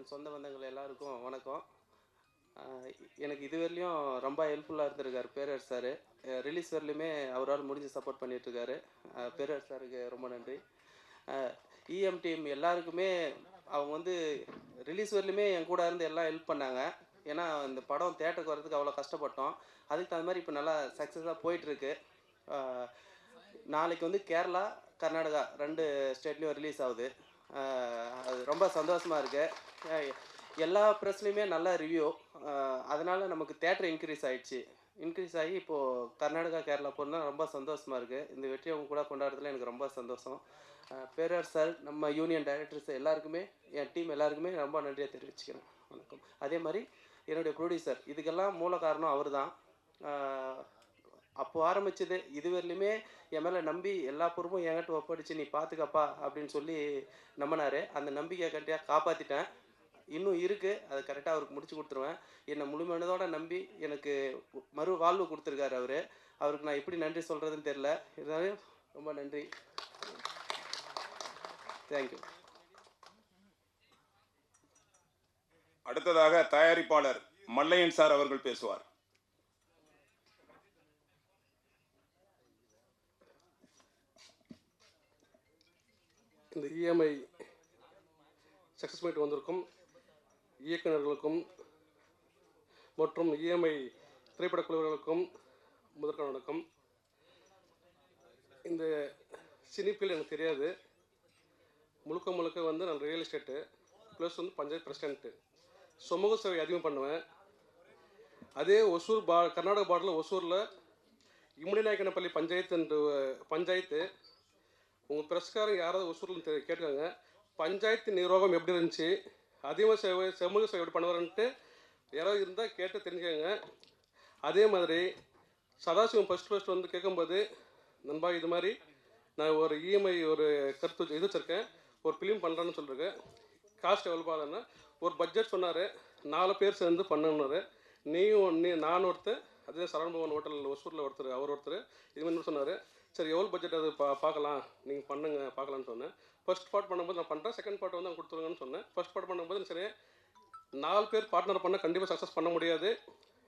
என் சொந்த பந்தங்கள் எல்லாருக்கும் வணக்கம். எனக்கு இதுவரையிலையும் ரொம்ப ஹெல்ப்ஃபுல்லாக இருந்திருக்காரு பேரர் சார். ரிலீஸ் வரலையுமே அவரால் முடிஞ்சு சப்போர்ட் பண்ணிகிட்ருக்காரு. பேரர் சாருக்கு ரொம்ப நன்றி. இஎம் டீம் எல்லாருக்குமே அவங்க வந்து ரிலீஸ் வரலையுமே என் கூட இருந்து எல்லாம் ஹெல்ப் பண்ணாங்க. ஏன்னா இந்த படம் தேட்டருக்கு வர்றதுக்கு அவ்வளோ கஷ்டப்பட்டோம். அதுக்கு தகுந்த மாதிரி இப்போ நல்லா சக்ஸஸாக போயிட்டுருக்கு. நாளைக்கு வந்து கேரளா, கர்நாடகா 2 ஸ்டேட்லேயும் ரிலீஸ் ஆகுது. அது ரொம்ப சந்தோஷமாக இருக்குது. எல்லா ப்ரெஸ்லேயுமே நல்ல ரிவ்யூ. அதனால் நமக்கு தேட்டர் இன்க்ரீஸ் ஆகி இப்போது கர்நாடகா, கேரளா போனால் ரொம்ப சந்தோஷமாக இருக்குது. இந்த வெற்றியை அவங்க கூட கொண்டாடுறதுல எனக்கு ரொம்ப சந்தோஷம். பேரர் சார், நம்ம யூனியன் டைரக்டர்ஸ் எல்லாருக்குமே, என் டீம் எல்லாருக்குமே ரொம்ப நன்றியை தெரிவிச்சுக்கிறேன். வணக்கம். அதே மாதிரி என்னுடைய ப்ரொடியூசர், இதுக்கெல்லாம் மூல காரணம் அவர் தான். அப்போது ஆரம்பித்தது இதுவரையிலுமே என் மேலே நம்பி எல்லா பொறுப்பும் என்கிட்ட ஒப்படைச்சு நீ பார்த்துக்கப்பா அப்படின்னு சொல்லி நம்பினார். அந்த நம்பிக்கை கண்டிப்பாக காப்பாற்றிட்டேன். இன்னும் இருக்குது, அது கரெக்டாக அவருக்கு முடிச்சு கொடுத்துருவேன். என்னை முழுமையானதோட நம்பி எனக்கு மறு வாழ்வு கொடுத்துருக்காரு அவர். அவருக்கு நான் எப்படி நன்றி சொல்கிறதுன்னு தெரில. இருந்தாலும் ரொம்ப நன்றி. தேங்க்யூ. அடுத்ததாக தயாரிப்பாளர் மல்லையன் சார் அவர்கள் பேசுவார். இந்த இஎம்ஐ சக்ஸஸ் மீட் வந்திருக்கும் இயக்குநர்களுக்கும் மற்றும் இஎம்ஐ திரைப்படக் குழுவினருக்கும் முதற்கான வணக்கம். இந்த சினிப்பில் எனக்கு தெரியாது. முழுக்க வந்து நான் ரியல் எஸ்டேட்டு ப்ளஸ் வந்து பஞ்சாயத்து பிரசிடென்ட்டு. சமூக சேவை அதிகம் பண்ணுவேன். அதே ஒசூர் கர்நாடக பார்டரில் ஒசூரில் இம்முடிநாயக்கனப்பள்ளி பஞ்சாயத்து உங்கள் பிரஸ்காரங்க யாராவது ஒசூரில் கேட்டுக்காங்க. பஞ்சாயத்து நிர்வாகம் எப்படி இருந்துச்சு, அதிகமாக சமூக சேவை எப்படி பண்ணுவாருன்ட்டு யாராவது இருந்தால் கேட்டு தெரிஞ்சுக்கோங்க. அதே மாதிரி சதாசிவம் ஃபஸ்ட் வந்து கேட்கும்போது, நண்பா இது மாதிரி நான் ஒரு இஎம்ஐ ஒரு கருத்து இது வச்சுருக்கேன், ஒரு ஃபிலிம் பண்ணுறேன்னு சொல்லியிருக்கேன், காஸ்ட் எவ்வளோ பாருன்னா ஒரு பட்ஜெட் சொன்னார். 4 பேர் சேர்ந்து பண்ணுன்னாரு. நான் ஒருத்தர், அதே சரவணபவன் ஹோட்டல் ஒசூரில் ஒருத்தர், அவர் ஒருத்தர், இது மாதிரி சொன்னார். சரி எவ்வளோ பட்ஜெட் அது பார்க்கலாம், நீங்கள் பண்ணுங்க பார்க்கலான்னு சொன்னேன். ஃபர்ஸ்ட் பார்ட் பண்ணும்போது நான் பண்ணுறேன், செகண்ட் பார்ட் வந்து அவங்க கொடுத்துருங்கன்னு சொன்னேன். ஃபர்ஸ்ட் பார்ட் பண்ணும்போது சரி 4 பேர் பார்ட்னர் பண்ணால் கண்டிப்பாக சக்ஸஸ் பண்ண முடியாது,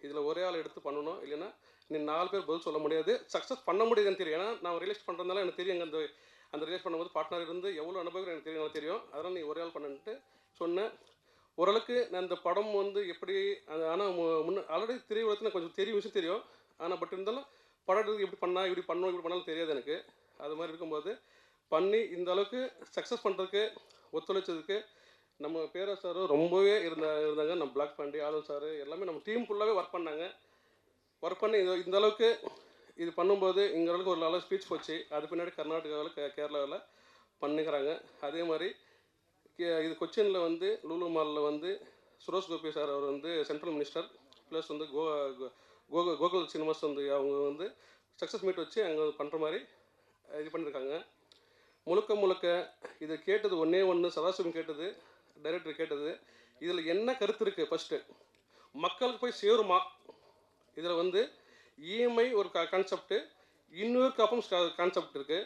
இதில் ஒரே ஆள் எடுத்து பண்ணணும், இல்லைன்னா நீ 4 பேர் பதில் சொல்ல முடியாது, சக்ஸஸ் பண்ண முடியுதுன்னு தெரியும். ஏன்னா நான் ரிலீஸ் பண்ணுறதுனால எனக்கு தெரியும், அந்த ரிலீஸ் பண்ணும்போது பார்ட்னர் இருந்து எவ்வளோ அனுபவம் எனக்கு தெரியும் தெரியும். அதனால் நீ ஒரே ஆள் பண்ணிட்டு சொன்னேன். ஓரளவுக்கு நான் இந்த படம் வந்து எப்படி ஆனால் ஆல்ரெடி திரையுலகத்தில் எனக்கு கொஞ்சம் விஷயம் தெரியும். ஆனால் பட் இருந்தாலும் படம் எப்படி பண்ணாலும் தெரியாது எனக்கு. அது மாதிரி இருக்கும்போது பண்ணி இந்த அளவுக்கு சக்ஸஸ் பண்ணுறதுக்கு ஒத்துழைச்சதுக்கு நம்ம பேரர் சார் ரொம்பவே இருந்தாங்க. நம்ம பிளாக் பாண்டி, ஆதம் சார் எல்லாமே நம்ம டீம் ஃபுல்லாகவே ஒர்க் பண்ணி இந்த அளவுக்கு இது பண்ணும்போது இங்கே அளவுக்கு ஒரு நல்ல ஸ்பீச் போச்சு. அது பின்னாடி கர்நாடகாவில் கேரளாவில் பண்ணிக்கிறாங்க. அதே மாதிரி இது கொச்சினில் வந்து லூலு மாலில் வந்து சுரேஷ் கோபி சார் அவர் வந்து சென்ட்ரல் மினிஸ்டர், ப்ளஸ் வந்து கோகுல் சினிமாஸ் வந்து அவங்க வந்து சக்ஸஸ் மீட் வச்சு அங்கே பண்ணுற மாதிரி இது பண்ணியிருக்காங்க. முழுக்க இது கேட்டது ஒன்று சதாசிவம் கேட்டது, டைரக்டர் கேட்டது, இதில் என்ன கருத்து இருக்குது, ஃபஸ்ட்டு மக்களுக்கு போய் சேருமா, இதில் வந்து இஎம்ஐ ஒரு கான்செப்ட்டு, இன்னொரு காப்பும் கான்செப்ட் இருக்குது.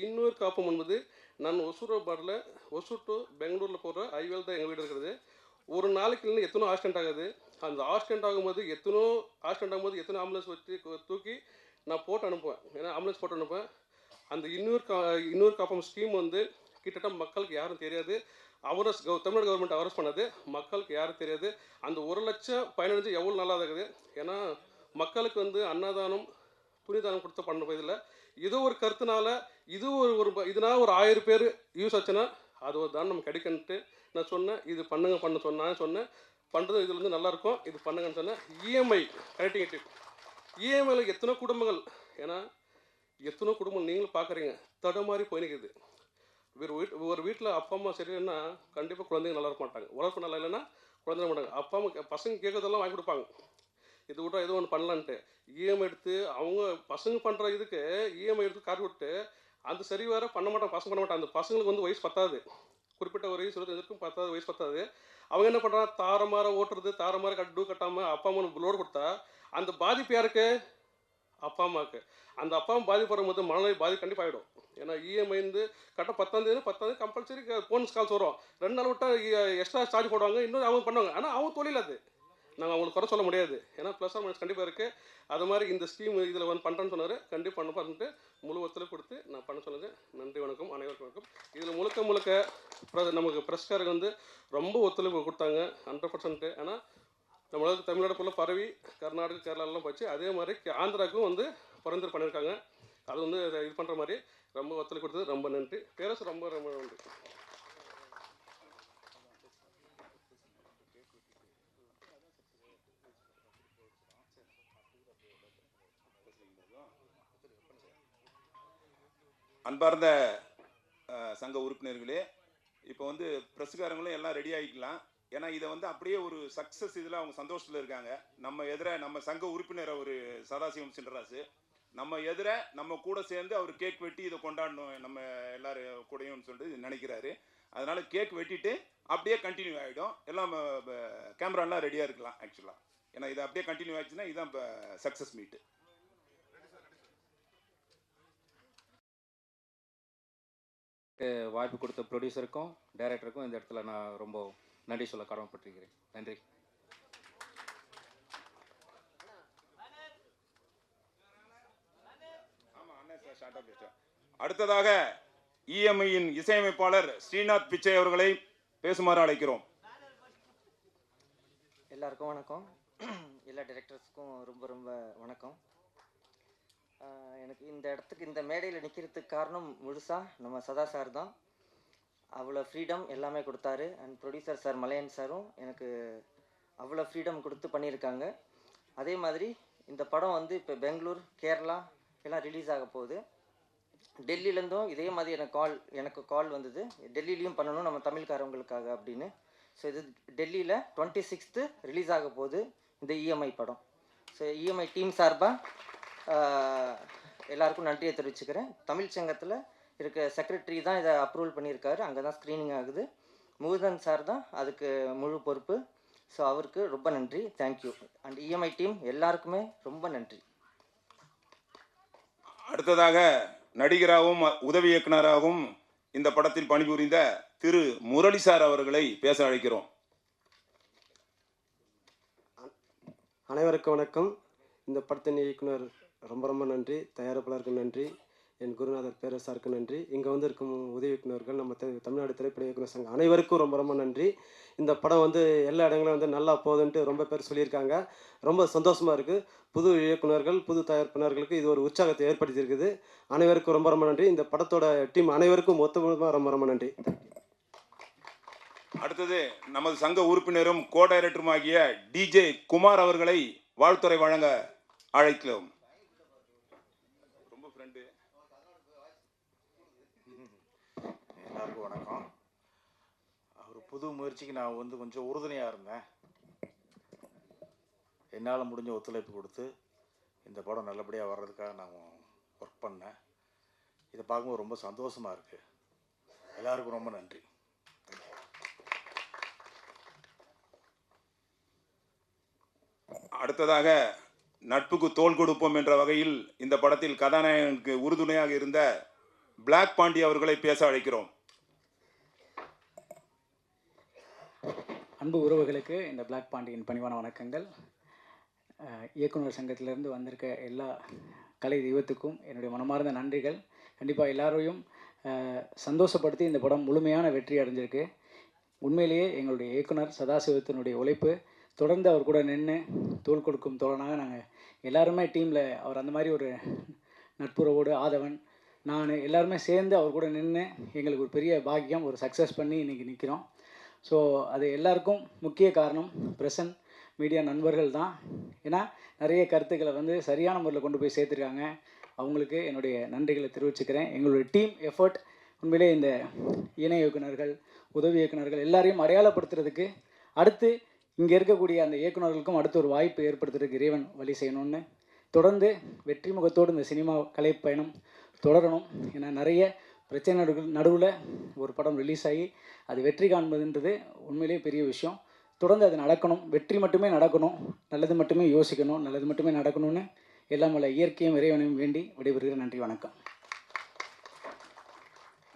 இன்னொரு காப்பம் என்பது நான் ஒசூர் பார்டரில் ஒசூர் டு பெங்களூரில் போகிற ஹைவேல தான் எங்கள் வீடு இருக்கிறது. ஒரு நாளைக்கு இல்லைன்னா எத்தனோ ஆக்சிடென்ட் ஆகுது. அந்த ஆக்சிடென்ட் ஆகும்போது எத்தனோ ஆம்புலன்ஸ் வச்சு தூக்கி நான் போட்டு அனுப்புவேன். ஏன்னா ஆம்புலன்ஸ் போட்டு அனுப்புவேன். அந்த இன்னொரு காப்பம் ஸ்கீம் வந்து கிட்டத்தட்ட மக்களுக்கு யாரும் தெரியாது. தமிழ்நாடு கவர்மெண்ட் அரெஸ்ட் பண்ணது மக்களுக்கு யாரும் தெரியாது. அந்த 1,00,000 எவ்வளோ நல்லா இருக்குது. ஏன்னா மக்களுக்கு வந்து அன்னதானம், துணிதானம் கொடுத்து பண்ண போதில்லை. இது ஒரு கருத்துனால இதனால் ஒரு 1000 பேர் யூஸ் ஆச்சுன்னா அது ஒரு தானம் நமக்கு கிடைக்குன்ட்டு நான் சொன்னேன். இது பண்ண சொன்னேன். பண்ணுறது இதில் வந்து நல்லாயிருக்கும், இது பண்ணுங்கன்னு சொன்னேன். இஎம்ஐ கனெக்டிவிட்டி, இஎம்ஐயில் எத்தனை குடும்பங்கள், ஏன்னா எத்தனை குடும்பம் நீங்களும் பார்க்குறீங்க தடுமாறி போயினுக்குது. ஒரு வீட்டில் அப்பா அம்மா சரியில்லைன்னா கண்டிப்பாக குழந்தைங்க நல்லா இருக்க மாட்டாங்க. உழைப்பு நல்லா இல்லைன்னா குழந்தைங்க மாட்டாங்க. அப்பா அம்மா பசங்க கேட்கறதெல்லாம் வாங்கி கொடுப்பாங்க, இது விட்டா ஏதோ ஒன்று பண்ணலான்ட்டு. இஎம்ஐ எடுத்து அவங்க பசங்க பண்ணுற இதுக்கு இஎம்ஐ எடுத்து கார் விட்டு அந்த சரி வேறு பண்ண மாட்டாங்க, பசங்க பண்ண மாட்டாங்க. அந்த பசங்களுக்கு வந்து வயசு பத்தாது, குறிப்பிட்ட ஒரு 25 வயசு பத்தாது. அவங்க என்ன பண்ணுறாங்க, தாரமார ஓட்டுறது, தாரமார கட்டாமல் அப்பா அம்மா லோடு கொடுத்தா அந்த பாதிப்பு யாருக்கு, அப்பா அம்மாவுக்கு. அந்த அப்பா அம்மா பாதிப்படுற போது மனநிலை கண்டிப்பாக ஆகிடும். ஏன்னா இஎம்ஐ வந்து கரெக்டாக 10 கம்பல்சரி ஃபோன்ஸ் கால்ஸ் வரும். 2 நாள் விட்டா எக்ஸ்ட்ரா சார்ஜ் போடுவாங்க. இன்னும் அவங்க பண்ணுவாங்க. ஆனால் அவங்க தொழில் அது. நாங்கள் அவங்களுக்கு குறை சொல்ல முடியாது. ஏன்னா ப்ளஸ் ஆர் மைனஸ் கண்டிப்பாக இருக்குது. அது மாதிரி இந்த ஸ்கீம் இதில் வந்து பண்ணுறேன்னு சொன்னார். கண்டிப்பாக பண்ணிட்டு முழு ஒத்துழைப்பு கொடுத்து நான் பண்ண சொன்னது. நன்றி, வணக்கம், அனைவருக்கும் வணக்கம். இதில் முழுக்க நமக்கு ப்ரெஸ்காரங்க வந்து ரொம்ப ஒத்துழைப்பு கொடுத்தாங்க 100%. ஆனால் நம்மளுக்கு தமிழ்நாடு ஃபுல்லாக பரவி கர்நாடகா, கேரளாலாம் போச்சு. அதே மாதிரி ஆந்திராவுக்கும் வந்து பரிந்துரை பண்ணியிருக்காங்க. அது வந்து இது பண்ணுற மாதிரி ரொம்ப ஒத்துழைப்பு கொடுத்தது ரொம்ப நன்றி. பேரரசு ரொம்ப ரொம்ப நன்றி. அன்பார்ந்த சங்க உறுப்பினர்களே, இப்போ வந்து ப்ரெஸ்ஸுக்காரங்களும் எல்லாம் ரெடி ஆகிக்கலாம். ஏன்னா இதை வந்து அப்படியே ஒரு சக்ஸஸ் இதில் அவங்க சந்தோஷத்தில் இருக்காங்க. நம்ம சங்க உறுப்பினர் அவர் சதாசிவம் சிண்டராசு நம்ம நம்ம கூட சேர்ந்து அவர் கேக் வெட்டி இதை கொண்டாடணும் நம்ம எல்லாரும் கூடயும்னு சொல்லிட்டு நினைக்கிறாரு. அதனால கேக் வெட்டிட்டு அப்படியே கண்டினியூ ஆகிடும். எல்லாம் கேமராலாம் ரெடியாக இருக்கலாம் ஆக்சுவலாக. ஏன்னா இதை அப்படியே கண்டினியூ ஆச்சுன்னா இதுதான் இப்போ சக்ஸஸ் மீட்டு. வாய்ப்பு கொடுத்த ப்ரொடியூசருக்கும் டைரக்டருக்கும் இந்த இடத்துல நான் ரொம்ப நன்றி சொல்ல கடமைப்பட்டிருக்கிறேன். நன்றி. அடுத்ததாக இஎம்ஐயின் இசையமைப்பாளர் ஸ்ரீநாத் பிச்சை அவர்களை பேசுமாறு அழைக்கிறோம். எல்லாருக்கும் வணக்கம். எல்லா டைரக்டர்ஸ்க்கும் ரொம்ப ரொம்ப வணக்கம். எனக்கு இந்த இடத்துக்கு இந்த மேடையில் நிற்கிறதுக்கு காரணம் முழுசாக நம்ம சதா சார் தான். அவ்வளோ ஃப்ரீடம் எல்லாமே கொடுத்தாரு. அண்ட் ப்ரொடியூசர் சார் மலையன் சாரும் எனக்கு அவ்வளோ ஃப்ரீடம் கொடுத்து பண்ணியிருக்காங்க. அதே மாதிரி இந்த படம் வந்து இப்போ பெங்களூர், கேரளா எல்லாம் ரிலீஸ் ஆக போகுது. டெல்லியிலேருந்தும் இதே மாதிரி எனக்கு கால் வந்தது, டெல்லியிலையும் பண்ணணும் நம்ம தமிழ்காரவங்களுக்காக அப்படின்னு. ஸோ இது டெல்லியில் 26th ரிலீஸ் ஆக போகுது இந்த இஎம்ஐ படம். ஸோ இஎம்ஐ டீம் சார்பாக எல்லாருக்கும் நன்றியை தெரிவிச்சுக்கிறேன். தமிழ் சங்கத்தில் இருக்க செக்ரட்டரி தான் இதை அப்ரூவல் பண்ணியிருக்காரு. அங்கே தான் ஸ்க்ரீனிங் ஆகுது. முகுதன் சார் தான் அதுக்கு முழு பொறுப்பு. ஸோ அவருக்கு ரொம்ப நன்றி, தேங்க்யூ. அண்ட் இஎம்ஐ டீம் எல்லாருக்குமே ரொம்ப நன்றி. அடுத்ததாக நடிகராகவும் உதவி இயக்குனராகவும் இந்த படத்தில் பணிபுரிந்த திரு முரளி சார் அவர்களை பேச அழைக்கிறோம். அனைவருக்கும் வணக்கம். இந்த படத்தின் இயக்குனர் ரொம்ப ரொம்ப நன்றி. தயாரிப்பாளருக்கு நன்றி. என் குருநாதர் பேரரசாருக்கு நன்றி. இங்கே வந்து இருக்கும் உதவி இயக்குநர்கள், நம்ம தமிழ்நாடு திரைப்பட இயக்குனர் சங்கம் அனைவருக்கும் ரொம்ப ரொம்ப நன்றி. இந்த படம் வந்து எல்லா இடங்களும் வந்து நல்லா போகுதுன்ட்டு ரொம்ப பேர் சொல்லியிருக்காங்க. ரொம்ப சந்தோஷமாக இருக்குது. புது இயக்குநர்கள், புது தயாரிப்பாளர்களுக்கு இது ஒரு உற்சாகத்தை ஏற்படுத்தியிருக்குது. அனைவருக்கும் ரொம்ப ரொம்ப நன்றி. இந்த படத்தோட டீம் அனைவருக்கும் மொத்தமாக ரொம்ப ரொம்ப நன்றி. அடுத்தது நமது சங்க உறுப்பினரும் கோ டைரக்டருமாகிய டிஜே குமார் அவர்களை வாழ்த்துறை வழங்க அழைக்கிறோம். ரொம்ப ஃப்ரெண்டு. எல்லாருக்கும் வணக்கம். அவர் புது முயற்சிக்கு நான் வந்து கொஞ்சம் உறுதுணையாக இருந்தேன். என்னால் முடிஞ்ச ஒத்துழைப்பு கொடுத்து இந்த படம் நல்லபடியாக வர்றதுக்காக நான் ஒர்க் பண்ணேன். இதை பார்க்கும்போது ரொம்ப சந்தோஷமாக இருக்குது. எல்லாருக்கும் ரொம்ப நன்றி. அடுத்ததாக நட்புக்கு தோள் கொடுப்போம் என்ற வகையில் இந்த படத்தில் கதாநாயகனுக்கு உறுதுணையாக இருந்த பிளாக் பாண்டி அவர்களை பேச அழைக்கிறோம். அன்பு உறவுகளுக்கு இந்த பிளாக் பாண்டியின் பணிவான வணக்கங்கள். இயக்குனர் சங்கத்திலிருந்து வந்திருக்க எல்லா கலை தெய்வத்துக்கும் என்னுடைய மனமார்ந்த நன்றிகள். கண்டிப்பாக எல்லாரையும் சந்தோஷப்படுத்தி இந்த படம் முழுமையான வெற்றி அடைஞ்சிருக்கு. உண்மையிலேயே எங்களுடைய இயக்குனர் சதாசிவத்தினுடைய உழைப்பு, தொடர்ந்து அவர் கூட நின்று தோள் கொடுக்கும் தோழனாக நாங்கள் எல்லாருமே டீமில் அவர் அந்த மாதிரி ஒரு நட்புறவோடு ஆதவன் நான் எல்லாருமே சேர்ந்து அவர் கூட நின்று எங்களுக்கு ஒரு பெரிய பாக்கியம், ஒரு சக்ஸஸ் பண்ணி இன்றைக்கி நிற்கிறோம். ஸோ அது எல்லாருக்கும் முக்கிய காரணம் பிரசன்ட் மீடியா நண்பர்கள் தான். ஏன்னா நிறைய கருத்துக்களை வந்து சரியான முறையில் கொண்டு போய் சேர்த்துருக்காங்க. அவங்களுக்கு என்னுடைய நன்றிகளை தெரிவிச்சுக்கிறேன். எங்களுடைய டீம் எஃபர்ட் உண்மையிலே இந்த இணை இயக்குநர்கள், உதவி இயக்குநர்கள் எல்லாரையும் அடையாளப்படுத்துறதுக்கு, அடுத்து இங்கே இருக்கக்கூடிய அந்த இயக்குநர்களுக்கும் அடுத்து ஒரு வாய்ப்பு ஏற்படுத்துறதுக்கு இறைவன் வழி செய்யணும்னு தொடர்ந்து வெற்றி முகத்தோடு இந்த சினிமா கலை பயணம் தொடரணும். ஏன்னா நிறைய பிரச்சனைகள் நடுவில் ஒரு படம் ரிலீஸ் ஆகி அது வெற்றி காண்பதுன்றது உண்மையிலேயே பெரிய விஷயம். தொடர்ந்து அது நடக்கணும். வெற்றி மட்டுமே நடக்கணும், நல்லது மட்டுமே யோசிக்கணும், நல்லது மட்டுமே நடக்கணும்னு எல்லாம் வல்ல இயற்கையும் இறைவனையும் வேண்டி விடைபெறுகிறேன். நன்றி, வணக்கம்.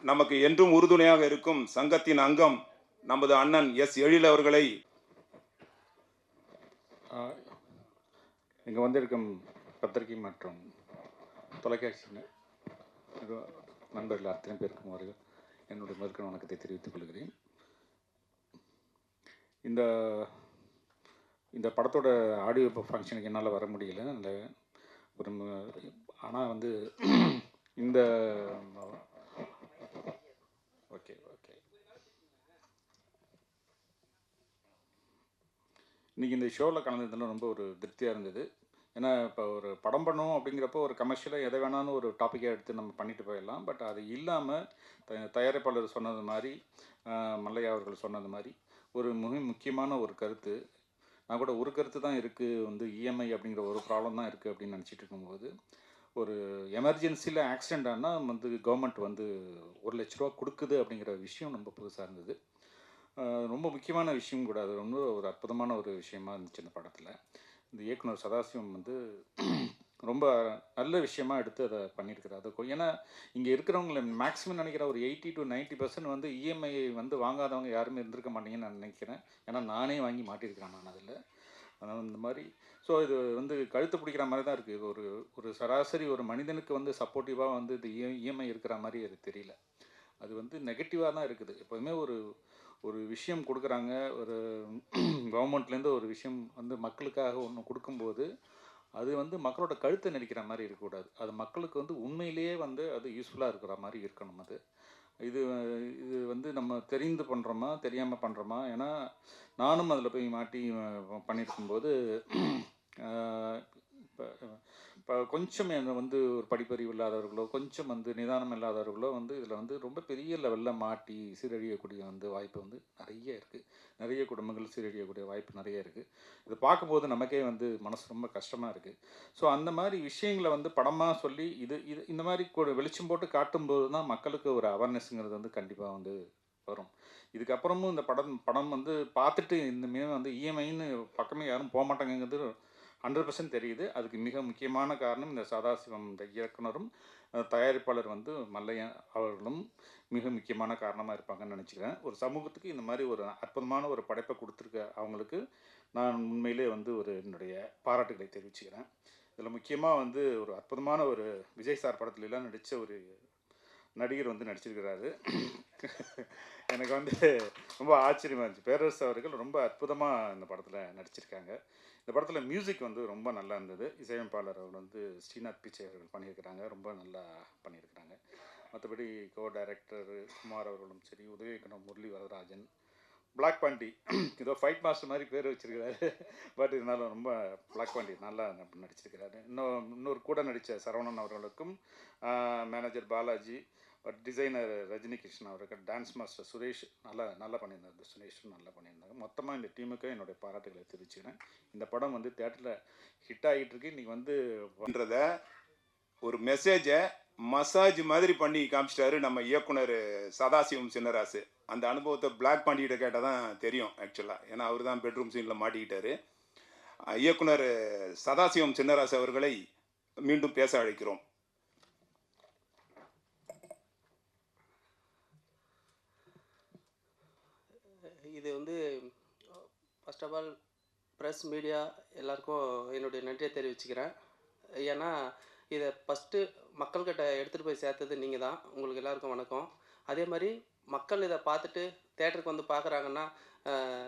நமக்கு என்றும் உறுதுணையாக இருக்கும் சங்கத்தின் அங்கம் நமது அண்ணன் எஸ் எழில் அவர்களை இங்கே வந்திருக்கும் பத்திரிகை மற்றும் தொலைக்காட்சி நண்பர்கள் அத்தனை பேருக்கும் அவர்கள் என்னுடைய மறுக்க வணக்கத்தை தெரிவித்துக் கொள்கிறேன். இந்த படத்தோட ஆடியோ ஃபங்க்ஷனுக்கு என்னால் வர முடியல. அந்த ஒரு ஆனால் வந்து இந்த ஓகே இன்றைக்கி இந்த ஷோவில் கலந்ததில் ரொம்ப ஒரு திருப்தியாக இருந்தது. ஏன்னா இப்போ ஒரு படம் பண்ணோம் அப்படிங்கிறப்போ ஒரு கமர்ஷியலாக எதை வேணாலும் ஒரு டாப்பிக்காக எடுத்து நம்ம பண்ணிட்டு போயிடலாம். பட் அது இல்லாமல் தயாரிப்பாளர் சொன்னது மாதிரி, மல்லையா அவர்கள் சொன்னது மாதிரி ஒரு முக்கியமான ஒரு கருத்து, நான் கூட ஒரு கருத்து தான் இருக்குது, வந்து இஎம்ஐ அப்படிங்கிற ஒரு ப்ராப்ளம் தான் இருக்குது அப்படின்னு நினச்சிட்டு இருக்கும்போது, ஒரு எமர்ஜென்சியில் ஆக்சிடெண்ட் ஆனால் வந்து கவர்மெண்ட் வந்து 1 லட்ச ரூபா கொடுக்குது அப்படிங்கிற விஷயம் ரொம்ப புதுசாக இருந்தது. ரொம்ப முக்கியமான விஷயம் கூட. அது ரொம்ப ஒரு அற்புதமான ஒரு விஷயமா இருந்துச்சு இந்த படத்தில். இந்த இயக்குனர் சதாசிவம் வந்து ரொம்ப நல்ல விஷயமா எடுத்து அதை பண்ணியிருக்கிறார். அது ஏன்னா இங்கே இருக்கிறவங்கள மேக்ஸிமம் நினைக்கிற ஒரு 80 to 90% வந்து இஎம்ஐ வந்து வாங்காதவங்க யாருமே இருந்திருக்க மாட்டீங்கன்னு நான் நினைக்கிறேன். ஏன்னா நானே வாங்கி மாட்டியிருக்கிறேன் நான் அதில். அதனால் இந்த மாதிரி ஸோ இது வந்து கழுத்து பிடிக்கிற மாதிரி தான் இருக்குது. ஒரு சராசரி ஒரு மனிதனுக்கு வந்து சப்போர்ட்டிவாக வந்து இது இஎம்ஐ இருக்கிற மாதிரி அது தெரியல. அது வந்து நெகட்டிவாக தான் இருக்குது. எப்போதுமே ஒரு விஷயம் கொடுக்குறாங்க, ஒரு கவர்மெண்ட்லேருந்து ஒரு விஷயம் வந்து மக்களுக்காக ஒன்று கொடுக்கும்போது அது வந்து மக்களோட கழுத்தை நெரிக்கிற மாதிரி இருக்கக்கூடாது. அது மக்களுக்கு வந்து உண்மையிலேயே வந்து அது யூஸ்ஃபுல்லாக இருக்கிற மாதிரி இருக்கணும். இது வந்து நம்ம தெரிந்து பண்ணுறோமா தெரியாமல் பண்ணுறோமா? ஏன்னா நானும் அதில் போய் மாட்டி பண்ணியிருக்கும்போது இப்போ கொஞ்சம் வந்து ஒரு படிப்பறிவு இல்லாதவர்களோ, கொஞ்சம் வந்து நிதானம் இல்லாதவர்களோ வந்து இதில் வந்து ரொம்ப பெரிய லெவலில் மாட்டி சீரழியக்கூடிய வந்து வாய்ப்பு வந்து நிறைய இருக்குது. நிறைய குடும்பங்கள் சீரழியக்கூடிய வாய்ப்பு நிறைய இருக்குது. இதை பார்க்கும்போது நமக்கே வந்து மனசு ரொம்ப கஷ்டமாக இருக்குது. ஸோ அந்த மாதிரி விஷயங்களை வந்து படமாக சொல்லி இந்த மாதிரி வெளிச்சம் போட்டு காட்டும்போது தான் மக்களுக்கு ஒரு அவேர்னஸ்ங்கிறது வந்து கண்டிப்பாக வந்து வரும். இதுக்கப்புறமும் இந்த படம் வந்து பார்த்துட்டு இனிமே வந்து இஎம்ஐன்னு பக்கமே யாரும் போக மாட்டாங்கிறது 100% தெரியுது. அதுக்கு மிக முக்கியமான காரணம் இந்த சதாசிவம் இந்த இயக்குனரும் தயாரிப்பாளர் வந்து மல்லையா அவர்களும் மிக முக்கியமான காரணமாக இருப்பாங்கன்னு நினச்சிக்கிறேன். ஒரு சமூகத்துக்கு இந்த மாதிரி ஒரு அற்புதமான ஒரு படைப்பை கொடுத்துருக்க அவங்களுக்கு நான் உண்மையிலே வந்து என்னுடைய பாராட்டுகளை தெரிவிச்சுக்கிறேன். இதில் முக்கியமாக வந்து ஒரு அற்புதமான ஒரு விஜய் சார் படத்துலலாம் நடித்த ஒரு நடிகர் வந்து நடிச்சிருக்கிறாரு. எனக்கு வந்து ரொம்ப ஆச்சரியமாக இருந்துச்சு. பேரரசு அவர்கள் ரொம்ப அற்புதமாக இந்த படத்தில் நடிச்சிருக்காங்க. இந்த படத்தில் மியூசிக் வந்து ரொம்ப நல்லா இருந்தது. இசையமைப்பாளர் அவர் வந்து ஸ்ரீநாத் பிச்சை அவர்கள் பண்ணியிருக்கிறாங்க, ரொம்ப நல்லா பண்ணியிருக்கிறாங்க. மற்றபடி டைரக்டர் குமார் அவர்களும் சரி, உதவி இயக்குனர் முரளி வரதராஜன், பிளாக் பாண்டி ஏதோ ஃபைட் மாஸ்டர் மாதிரி பேர் வச்சிருக்கிறாரு. பட் இருந்தாலும் ரொம்ப பிளாக் பாண்டி நல்லா நடிச்சிருக்கிறாரு. இன்னொரு கூட நடித்த சரவணன் அவர்களுக்கும், மேனேஜர் பாலாஜி, டிசைனர் ரஜினி கிருஷ்ணன் அவர்கள், டான்ஸ் மாஸ்டர் சுரேஷ் நல்லா பண்ணியிருந்தார். சுரேஷும் நல்லா பண்ணியிருந்தாங்க. மொத்தமாக இந்த டீமுக்கு என்னுடைய பாராட்டுகளை தெரிவிச்சுக்கிறேன். இந்த படம் வந்து தியேட்டரில் ஹிட் ஆகிட்டு இருக்கு. இன்றைக்கி வந்து ஒரு மெசேஜை மசாஜ் மாதிரி பண்ணி காமிச்சிட்டாரு நம்ம இயக்குனர் சதாசிவம் சின்னராசு. அந்த அனுபவத்தை பிளாக் பாண்டிகிட்ட கேட்டால் தான் தெரியும் ஆக்சுவலாக. ஏன்னா அவர் தான் பெட்ரூம் சீனில் மாட்டிக்கிட்டாரு. இயக்குனர் சதாசிவம் சின்னராசு அவர்களை மீண்டும் பேச அழைக்கிறோம். இது வந்து first of all press media எல்லாருக்கும் என்னுடைய நன்றியை தெரிவிச்சுக்கிறேன். ஏன்னா இதை ஃபஸ்ட்டு மக்கள்கிட்ட எடுத்துகிட்டு போய் சேர்த்தது நீங்கள் தான். உங்களுக்கு எல்லாருக்கும் வணக்கம். அதே மாதிரி மக்கள் இதை பார்த்துட்டு தேட்டருக்கு வந்து பார்க்குறாங்கன்னா,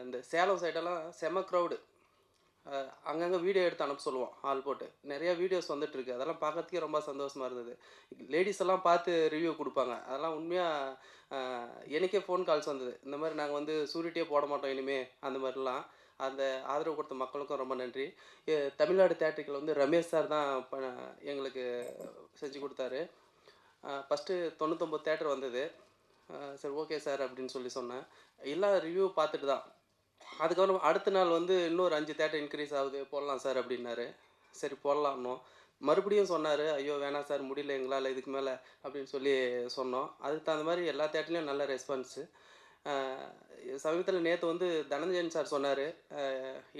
இந்த சேலம் சைடெல்லாம் செம க்ரௌடு. அங்கங்கே வீடியோ எடுத்து அனுப்ப சொல்லுவோம், ஆள் போட்டு. நிறையா வீடியோஸ் வந்துட்டுருக்கு. அதெல்லாம் பார்க்கறதுக்கே ரொம்ப சந்தோஷமாக இருந்தது. லேடிஸ் எல்லாம் பார்த்து ரிவ்யூ கொடுப்பாங்க. அதெல்லாம் உண்மையாக எனக்கே ஃபோன் கால்ஸ் வந்தது. இந்த மாதிரி நாங்கள் வந்து சூரிட்டியே போட மாட்டோம் இனிமேல், அந்த மாதிரிலாம். அந்த ஆதரவு கொடுத்த மக்களுக்கும் ரொம்ப நன்றி. தமிழ்நாடு தேட்டரில் வந்து ரமேஷ் சார் தான் எங்களுக்கு செஞ்சு கொடுத்தாரு. ஃபஸ்ட்டு 99 தேட்டர் வந்தது. சரி ஓகே சார் அப்படின்னு சொல்லி சொன்னேன். எல்லா ரிவ்யூ பார்த்துட்டு தான். அதுக்கப்புறம் அடுத்த நாள் வந்து இன்னொரு 5 தேட்டர் இன்க்ரீஸ் ஆகுது, போடலாம் சார் அப்படின்னாரு. சரி போடலாம்னோம். மறுபடியும் சொன்னார், ஐயோ வேணாம் சார் முடியல எங்களால் இதுக்கு மேலே அப்படின்னு சொல்லி சொன்னோம். அதுக்கு தகுந்த மாதிரி எல்லா தேட்டர்லேயும் நல்ல ரெஸ்பான்ஸு. சமீபத்தில் நேற்று வந்து தனஞ்சயன் சார் சொன்னார்,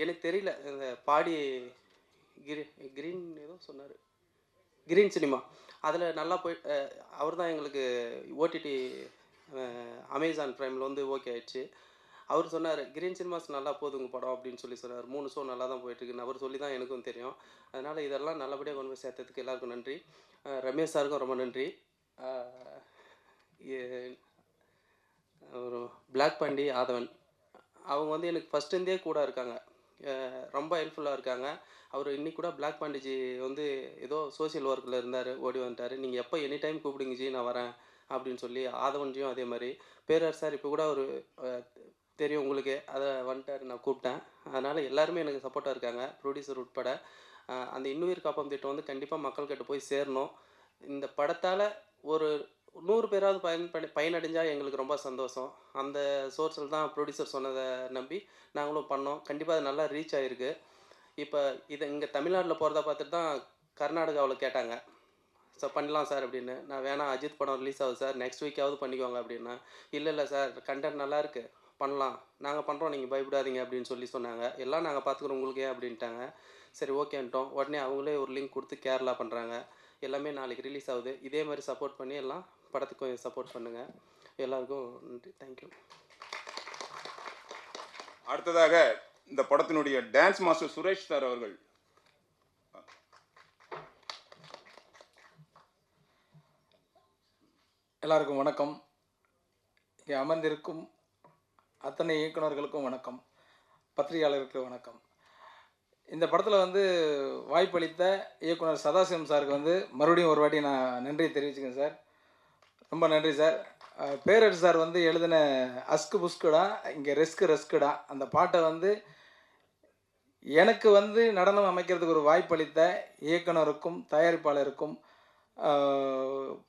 எனக்கு தெரியல இந்த பாடி கிரீன் ஏதோ சொன்னார், கிரீன் சினிமா. அதில் நல்லா போய் அவர் தான் எங்களுக்கு ஓடிடி அமேசான் ப்ரைமில் வந்து ஓகே ஆயிடுச்சு. அவர் சொன்னார், கிரீன் சினிமாஸ் நல்லா போகுதுங்க படம் அப்படின்னு சொன்னார். 3 ஷோ நல்லா தான் போயிட்டுருக்குன்னு அவர் சொல்லி தான் எனக்கும் தெரியும். அதனால் இதெல்லாம் நல்லபடியாக கொண்டு போய் சேர்த்ததுக்கு எல்லாருக்கும் நன்றி. ரமேஷ் சாருக்கும் ரொம்ப நன்றி. ஒரு பிளாக் பாண்டி, ஆதவன் அவங்க வந்து எனக்கு ஃபஸ்ட்டுருந்தே கூட இருக்காங்க, ரொம்ப ஹெல்ப்ஃபுல்லாக இருக்காங்க. அவர் இன்னைக்கு கூட பிளாக் பாண்டிஜி வந்து ஏதோ சோஷியல் ஒர்க்கில் இருந்தார், ஓடி வந்துட்டார். நீங்கள் எப்போ எனி டைம் கூப்பிடுங்க ஜி, நான் வரேன் அப்படின்னு சொல்லி. ஆதவன்ஜியும் அதே மாதிரி. பேரர் சார் இப்போ கூட ஒரு தெரியும் உங்களுக்கு, அதை வந்துட்டார், நான் கூப்பிட்டேன். அதனால் எல்லாருமே எனக்கு சப்போர்ட்டாக இருக்காங்க, ப்ரொடியூசர் உட்பட. அந்த இன்னுயிர் காப்பம் திட்டம் வந்து கண்டிப்பாக மக்கள்கிட்ட போய் சேரணும். இந்த படத்தால் ஒரு 100 பேராவது பயனடைஞ்சால் எங்களுக்கு ரொம்ப சந்தோஷம். அந்த சோர்ஸில் தான் ப்ரொடியூசர் சொன்னதை நம்பி நாங்களும் பண்ணோம். கண்டிப்பாக அது நல்லா ரீச் ஆகிருக்கு. இப்போ இதை இங்கே தமிழ்நாட்டில் போகிறத பார்த்துட்டு தான் கர்நாடகாவில் கேட்டாங்க, சார் பண்ணலாம் சார் அப்படின்னு. நான் வேணாம், அஜித் படம் ரிலீஸ் ஆகுது சார், நெக்ஸ்ட் வீக்காவது பண்ணிக்குவாங்க அப்படின்னா. இல்லை சார், கண்டென்ட் நல்லா இருக்குது, பண்ணலாம், நாங்கள் பண்ணுறோம், நீங்கள் பயப்படாதீங்க அப்படின்னு சொன்னாங்க. எல்லாம் நாங்கள் பார்த்துக்குறோம், உங்களுக்கு ஏன் அப்படின்ட்டாங்க. சரி ஓகேன்ட்டோம். உடனே அவங்களே ஒரு லிங்க் கொடுத்து கேரளா பண்ணுறாங்க. எல்லாமே நாளைக்கு ரிலீஸ் ஆகுது. இதே மாதிரி சப்போர்ட் பண்ணி எல்லாம் படத்துக்கு கொஞ்சம் சப்போர்ட் பண்ணுங்கள். எல்லாருக்கும் நன்றி, தேங்க்யூ. அடுத்ததாக இந்த படத்தினுடைய டான்ஸ் மாஸ்டர் சுரேஷ் சார் அவர்கள். எல்லாருக்கும் வணக்கம். இங்கே அமர்ந்திருக்கும் அத்தனை இயக்குநர்களுக்கும் வணக்கம், பத்திரிகையாளர்களுக்கு வணக்கம். இந்த படத்தில் வந்து வாய்ப்பளித்த இயக்குனர் சதாசிவம் சாருக்கு வந்து மறுபடியும் ஒரு வாட்டி நான் நன்றி தெரிவிச்சுக்கேன் சார். ரொம்ப நன்றி சார். பேரரசு சார் வந்து எழுதின அஸ்கு புஸ்குடா இங்கே ரெஸ்குடா அந்த பாட்டை வந்து எனக்கு வந்து நடனம் அமைக்கிறதுக்கு ஒரு வாய்ப்பளித்த இயக்குனருக்கும் தயாரிப்பாளருக்கும்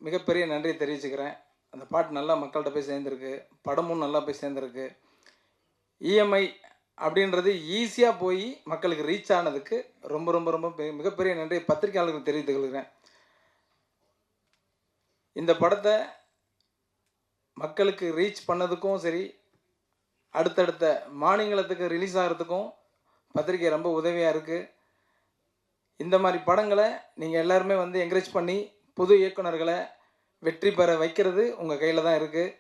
மிகப்பெரிய நன்றி தெரிவிச்சுக்கிறேன். அந்த பாட்டு நல்லா மக்கள்கிட்ட போய் சேர்ந்துருக்கு, படமும் நல்லா போய் சேர்ந்துருக்கு. இஎம்ஐ அப்படின்றது ஈஸியாக போய் மக்களுக்கு ரீச் ஆனதுக்கு ரொம்ப ரொம்ப ரொம்ப மிகப்பெரிய நன்றி பத்திரிகையாளர்களுக்கு தெரிவித்துக் கொள்கிறேன். இந்த படத்தை மக்களுக்கு ரீச் பண்ணதுக்கும் சரி, அடுத்தடுத்த மாநிலத்துக்கு ரிலீஸ் ஆகிறதுக்கும் பத்திரிகை ரொம்ப உதவியாக இருக்குது. இந்த மாதிரி படங்களை நீங்கள் எல்லாருமே வந்து என்கரேஜ் பண்ணி புது இயக்குனர்களை வெற்றி பெற வைக்கிறது உங்கள் கையில் தான் இருக்குது.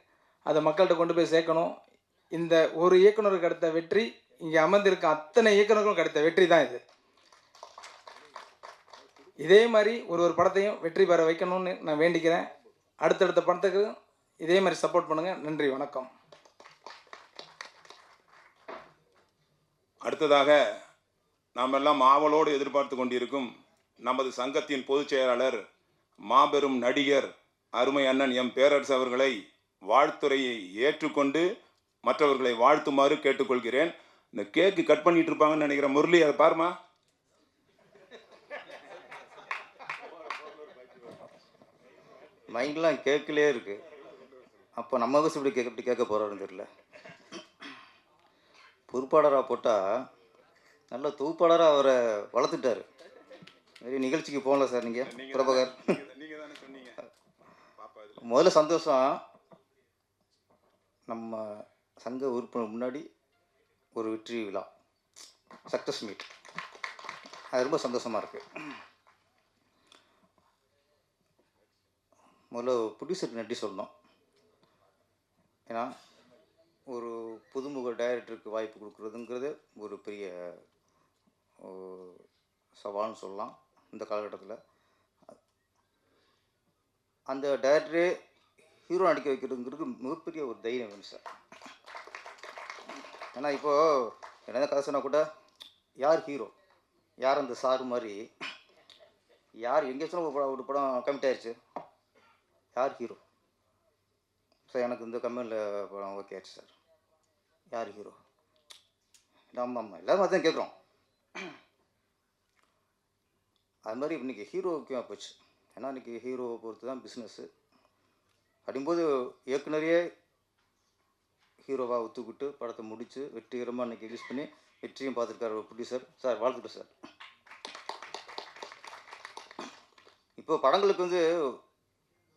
அதை மக்கள்கிட்ட கொண்டு போய் சேர்க்கணும். இந்த ஒரு இயக்குனருக்கு கிடைத்த வெற்றி இங்கே அமர்ந்திருக்க அத்தனை இயக்குனர்களும் கிடைத்த வெற்றி தான் இது. இதே மாதிரி ஒரு படத்தையும் வெற்றி பெற வைக்கணும்னு நான் வேண்டிக்கிறேன். அடுத்தடுத்த படத்துக்கு இதே மாதிரி சப்போர்ட் பண்ணுங்கள். நன்றி, வணக்கம். அடுத்ததாக நாம் எல்லாம் ஆவலோடு எதிர்பார்த்து கொண்டிருக்கும் நமது சங்கத்தின் பொதுச் செயலாளர், மாபெரும் நடிகர், அருமை அண்ணன் எம் பேரரசு அவர்களை வாழ்த்துறையை ஏற்றுக்கொண்டு மற்றவர்களை வாழ்த்துமாறு கேட்டுக்கொள்கிறேன். இந்த கேக்கு கட் பண்ணிட்டு இருப்பாங்கன்னு நினைக்கிறேன். முரளி, அதை பாருமா. மைண்ட்லாம் கேட்கலே இருக்கு. அப்போ நம்ம பஸ் இப்படி கேட்க போகிறாருன்னு தெரியல. பொறுப்பாளராக போட்டால் நல்ல தொகுப்பாளராக அவரை வளர்த்துட்டாரு. நிறைய நிகழ்ச்சிக்கு போகல சார் நீங்கள் பிரபாகர். முதல்ல சந்தோஷம், நம்ம சங்க உறுப்பினர் முன்னாடி ஒரு வெற்றி விழா, சக்ஸஸ் மீட், அது ரொம்ப சந்தோஷமாக இருக்குது. முதல்ல ப்ரொடியூசருக்கு நன்றி சொல்லணும். ஏன்னா ஒரு புதுமுக டைரக்டருக்கு வாய்ப்பு கொடுக்குறதுங்கிறது ஒரு பெரிய சவால்னு சொல்லலாம் இந்த காலகட்டத்தில். அந்த டைரக்டரே ஹீரோ நடிக்க வைக்கிறதுங்கிறது மிகப்பெரிய ஒரு தைரியம் வேணும் சார். ஏன்னா இப்போது என்ன கதை சொன்னால் கூட யார் ஹீரோ, யார் அந்த சார் மாதிரி, யார் எங்கேயாச்சும் ஒரு படம் கமிட் ஆயிடுச்சு, யார் ஹீரோ சார், எனக்கு இந்த கம்பெனியில் படம் ஓகே ஆச்சு சார், யார் ஹீரோ, ஆமாம் எல்லோரும் அதான் கேட்குறோம். அது மாதிரி இன்றைக்கி ஹீரோ முக்கியமாக போச்சு. ஏன்னா இன்றைக்கி ஹீரோவை பொறுத்து தான் பிஸ்னஸ்ஸு. அப்படிங்கும்போது இயக்குனரையே ஹீரோவாக ஒத்துக்கிட்டு படத்தை முடித்து வெற்றிகரமாக இன்றைக்கி ரிலீஸ் பண்ணி வெற்றியும் பார்த்துருக்காரு ஒரு ப்ரொடியூசர் சார். வாழ்த்துட்டு சார். இப்போ படங்களுக்கு வந்து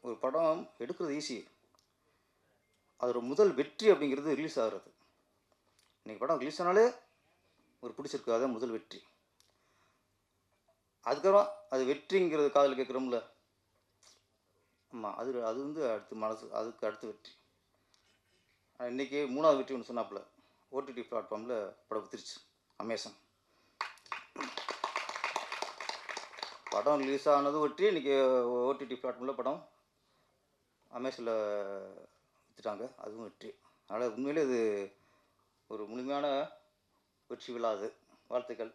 ஒரு படம் எடுக்கிறது ஈஸி, அதோட முதல் வெற்றி அப்படிங்கிறது ரிலீஸ் ஆகிறது. இன்றைக்கி படம் ரிலீஸ் ஆனாலே ஒரு பிடிச்சிருக்கு, அதான் முதல் வெற்றி. அதுக்கப்புறம் அது வெற்றிங்கிறது காதில் கேட்குறோம்ல, ஆமாம், அது அது வந்து அடுத்து மனசு அதுக்கு அடுத்து வெற்றி. இன்றைக்கி 3வது வெற்றி ஒன்று சொன்னாப்புல, ஓடிடி பிளாட்ஃபார்மில் படம் வித்துருச்சு அமேசான். படம் ரிலீஸ் ஆனது வெற்றி, இன்றைக்கி ஓடிடி பிளாட்ஃபார்மில் படம் அமேசானில் விற்றுட்டாங்க, அதுவும் வெற்றி. அதனால் உண்மையிலே இது ஒரு முழுமையான வெற்றி விழா அது. வாழ்த்துக்கள்.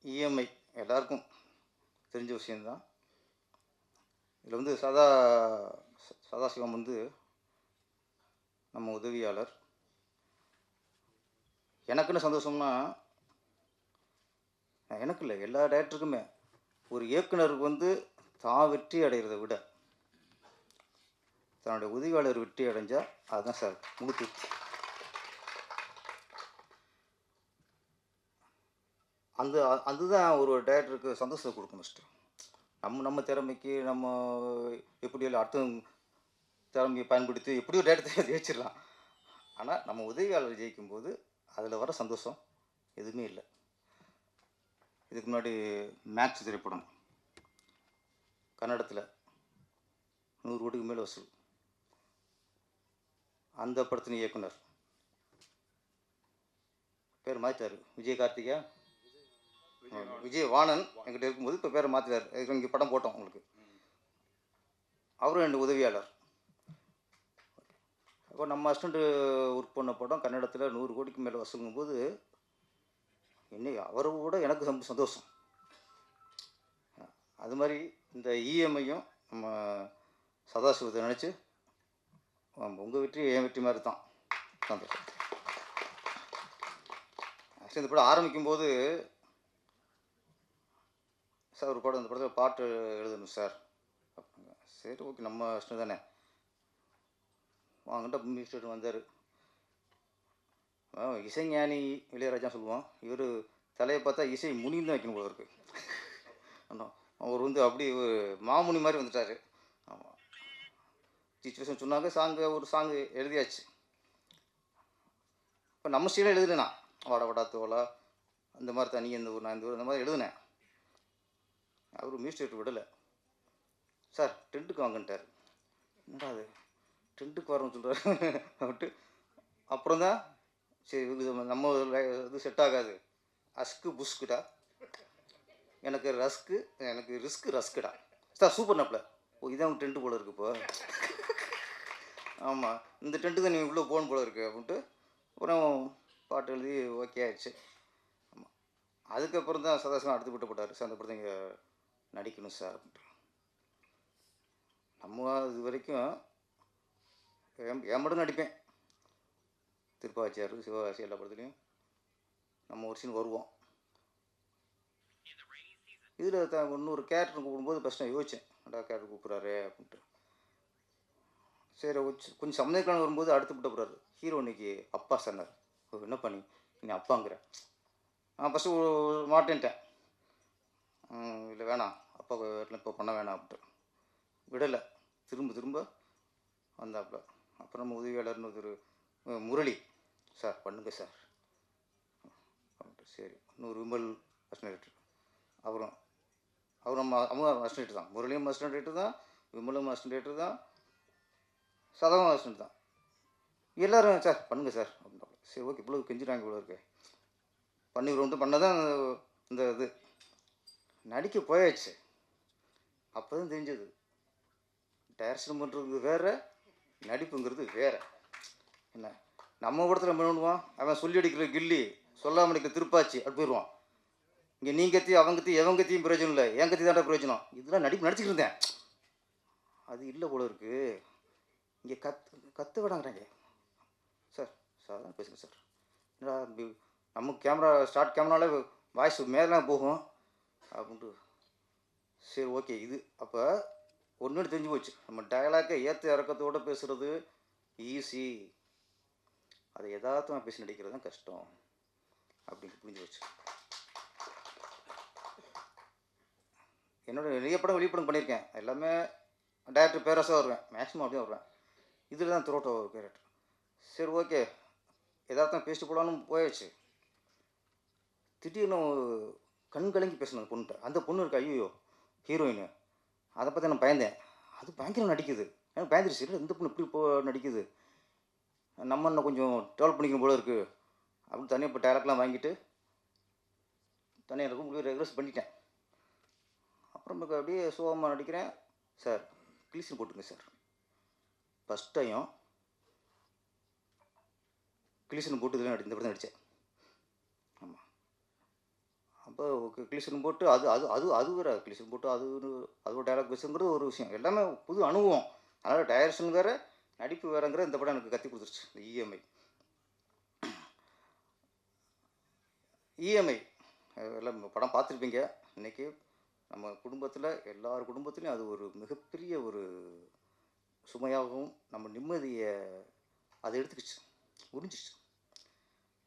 இஎம்ஐ எல்லாருக்கும் தெரிஞ்ச விஷயந்தான். இதில் வந்து சதாசிவம் வந்து நம்ம உதவியாளர். எனக்குன்னு சந்தோஷம்னா, எனக்கு இல்லை, எல்லா டைரக்டருக்குமே ஒரு இயக்குனருக்கு வந்து தான் வெற்றி அடைகிறத விட தன்னுடைய உதவியாளர் வெற்றி அடைஞ்சால் அதுதான் சார் முழு திருப்தி. அதுதான் ஒரு டைரக்டருக்கு சந்தோஷத்தை கொடுக்கும். ஃபஸ்ட்டு நம்ம திறமைக்கு நம்ம எப்படி அடுத்த திறமையை பயன்படுத்தி எப்படியோ டைரக்டரை ஜெயிச்சிடலாம். ஆனால் நம்ம உதவியாளர் ஜெயிக்கும்போது அதில் வர சந்தோஷம் எதுவுமே இல்லை. இதுக்கு முன்னாடி மேக்ஸ் திரைப்படம் கன்னடத்தில் 100 கோடிக்கு மேலே வசூல். அந்த படத்தின் இயக்குனர் பேர் மாற்றிட்டார், விஜயகார்த்திகா விஜயவாணன் என்கிட்ட இருக்கும்போது இப்போ பேரை மாற்றிட்டார். இங்கே படம் போட்டோம் உங்களுக்கு. அவரும் ரெண்டு உதவியாளர். அப்போ நம்ம அசிஸ்டண்ட்டு ஒர்க் பண்ண படம் கன்னடத்தில் 100 கோடிக்கு மேலே வசூலுங்கும்போது இன்னைக்கு அவரை விட எனக்கு ரொம்ப சந்தோஷம். அது மாதிரி இந்த இஎம்ஐயும் நம்ம சதாசிவத்தை நினச்சி உங்கள் வெற்றி என் வெற்றி மாதிரி தான் சந்தோஷம். ஆக்சுவலி இந்த படம் ஆரம்பிக்கும்போது சார் ஒரு படம், இந்த படத்தில் பாட்டு எழுதணும் சார். சரி ஓகே, நம்ம இஷ்டம் தானே வாங்கிட்ட மினிஸ்டர் வந்தார். இசைஞானி இளையராஜா சொல்லுவான், இவர் தலையை பார்த்தா இசை முனின்னு தான் வைக்கணும் போல இருக்கு. அவர் வந்து அப்படி ஒரு மாமுனி மாதிரி வந்துட்டார். ஆமாம், சிச்சுவேஷன் சொன்னாங்க, ஒரு சாங்கு எழுதியாச்சு. இப்போ நம்ம ஸ்டைலாக எழுதுனா வாடா வாடா தோலா அந்த மாதிரி தனி இந்த ஊர் நான் இந்த ஊர் அந்த மாதிரி எழுதுனேன். அவர் மியூசிக் விடலை. சார் டென்ட்டுக்கு வாங்கன்ட்டார். என்னடா அது டென்ட்டுக்கு வரணும்னு சொல்கிறாரு அப்படின்ட்டு அப்புறம் தான் சரி நம்ம இது செட் ஆகாது, அஸ்கு புஸ்குடா, எனக்கு ரிஸ்க்கு சார் சூப்பர் நப்பில். ஓ இதான் அவங்க டென்ட்டு போல இருக்கு இப்போ. ஆமாம், இந்த டென்ட்டு தான் நீ இவ்வளோ போகணும் போல இருக்கு அப்படின்ட்டு அப்புறம் பாட்டு எழுதி ஓகே ஆயிடுச்சு. ஆமாம், அதுக்கப்புறம் தான் சதாசிவம் அடுத்து விட்டு போட்டார். சார் அந்த படத்தை இங்கே நடிக்கணும் சார் அப்படின்ட்டு. நம்ம இது வரைக்கும் என் மட்டும் நடிப்பேன். திருப்பாச்சியார், சிவகாசி எல்லா படத்துலையும் நம்ம ஒரு சீன் வருவோம். இதில் இன்னொரு கேரக்டர் கூப்பிடும்போது ஃபஸ்ட் நான் யோசித்தேன், என்னடா கேரக்டர் கூப்பிட்றாரு அப்படின்ட்டு. சரி கொஞ்சம் சம்மதிக்கலாம் வரும்போது அடுத்து விட்ட போகிறாரு. ஹீரோ இன்னைக்கு அப்பா சொன்னார். என்ன பண்ணி நீ அப்பாங்கிற? நான் ஃபஸ்ட்டு மாட்டேன்ட்டேன். இல்லை வேணாம், அப்பா வீட்டில் இப்போ பண்ண வேணாம் அப்படின்ட்டு விடலை. திரும்ப வந்தாப்புல. அப்புறம் நம்ம உதவியாளர்னு ஒரு முரளி, சார் பண்ணுங்க சார் அப்படின்ட்டு. சரி, இன்னொரு விமல் அசிஸ்டன்ட், அவரும் நம்ம அவங்க அசிஸ்டன்ட் தான். முரளியும் அசிஸ்டன்ட் தான், விமலும் அசிஸ்டன்ட் தான், சதவும் அசிஸ்டன்ட் தான். எல்லோரும் சார் பண்ணுங்க சார் அப்படின்ட்டு. சரி ஓகே, இவ்வளோ கெஞ்சிட்டாங்க இவ்வளோ இருக்கு பண்ணிடுவோம்ட்டு பண்ணதான் இந்த இது நடிக்க போயாச்சு. அப்போ தான் தெரிஞ்சது டைரக்ஷன் பண்ணுறது வேறு, நடிப்புங்கிறது வேறு. என்ன நம்ம படத்தில் நம்ம பண்ணுவான், அவன் சொல்லி அடிக்கிற கில்லி, சொல்லாமல் அடிக்கிற திருப்பாச்சி அப்படி போயிடுவான். இங்கே நீ கத்தி அவங்க கத்தி எவன் கத்தியும் பிரயோஜனம் இல்லை, என் கத்தி தாண்டா பிரயோஜனம். இதெல்லாம் நடிச்சுக்கிட்டு இருந்தேன். அது இல்லை போல இருக்குது. இங்கே கற்று விடாங்கிறாங்க. சார் தான் பேசுங்க சார். என்னடா நம்ம கேமரா ஸ்டார்ட் கேமராவில் வாய்ஸ் மேலே போகும் அப்படின்ட்டு. சரி ஓகே, இது அப்போ ஒன்று தெரிஞ்சு போச்சு, நம்ம டயலாக்கை ஏற்ற இறக்கத்தோடு பேசுகிறது ஈஸி, அதை யதார்த்தமாக பேசி நடிக்கிறது தான் கஷ்டம் அப்படின்னு புரிஞ்சு போச்சு. என்னோட நிறைய படம் வெளிப்படம் பண்ணியிருக்கேன். எல்லாமே டேரக்டர் பேரஸாக வருவேன், மேக்ஸிமம் அப்படியே வருவேன். இதில் தான் த்ரோட்டோ ஒரு கேரக்டர். சரி ஓகே, யதார்த்தம் பேசிட்டு போகலான்னு போயாச்சு. திடீர்னு கண் கலங்கி பேசினேன் அந்த பொண்ணுகிட்ட. அந்த பொண்ணு இருக்கு, ஐயோ ஹீரோயின், அதை பற்றி நான் பயந்தேன். அது பயங்கரம் நடிக்குது, எனக்கு பயந்துருச்சு. இல்லை இந்த பொண்ணு இப்படி நடிக்குது, நம்ம இன்னும் கொஞ்சம் டெவலப் பண்ணிக்கணும் போல இருக்குது அப்படின்னு தனியாக இப்போ டேரக்ட்லாம் வாங்கிட்டு தனியாக ரூம் ரெகுலர்ஸ் பண்ணிட்டேன். அப்புறம் அப்படியே சோகமாக நடிக்கிறேன். சார் கிளீசன் போட்டுங்க சார். ஃபஸ்ட் டைம் கிளீசன் போட்டு இதில் இந்த படம் நடித்தேன். ஆமாம். அப்போ கிளீசன் போட்டு அது அது அது அது வேறு கிளீசன் போட்டு அது ஒரு டைலாக் பேசுங்கிறது ஒரு விஷயம், எல்லாமே புது அனுபவம். அதனால் டைரக்ஷன் வேறு நடிப்பு வேறுங்கிற இந்த படம் எனக்கு கற்றுக் கொடுத்துருச்சு. இந்த இஎம்ஐ எல்லாம் படம் பார்த்துருப்பீங்க. இன்றைக்கி நம்ம குடும்பத்தில் எல்லார் குடும்பத்துலேயும் அது ஒரு மிகப்பெரிய ஒரு சுமையாகவும் நம்ம நிம்மதியை அதை எடுத்துக்கிச்சு, உறிஞ்சிச்சு.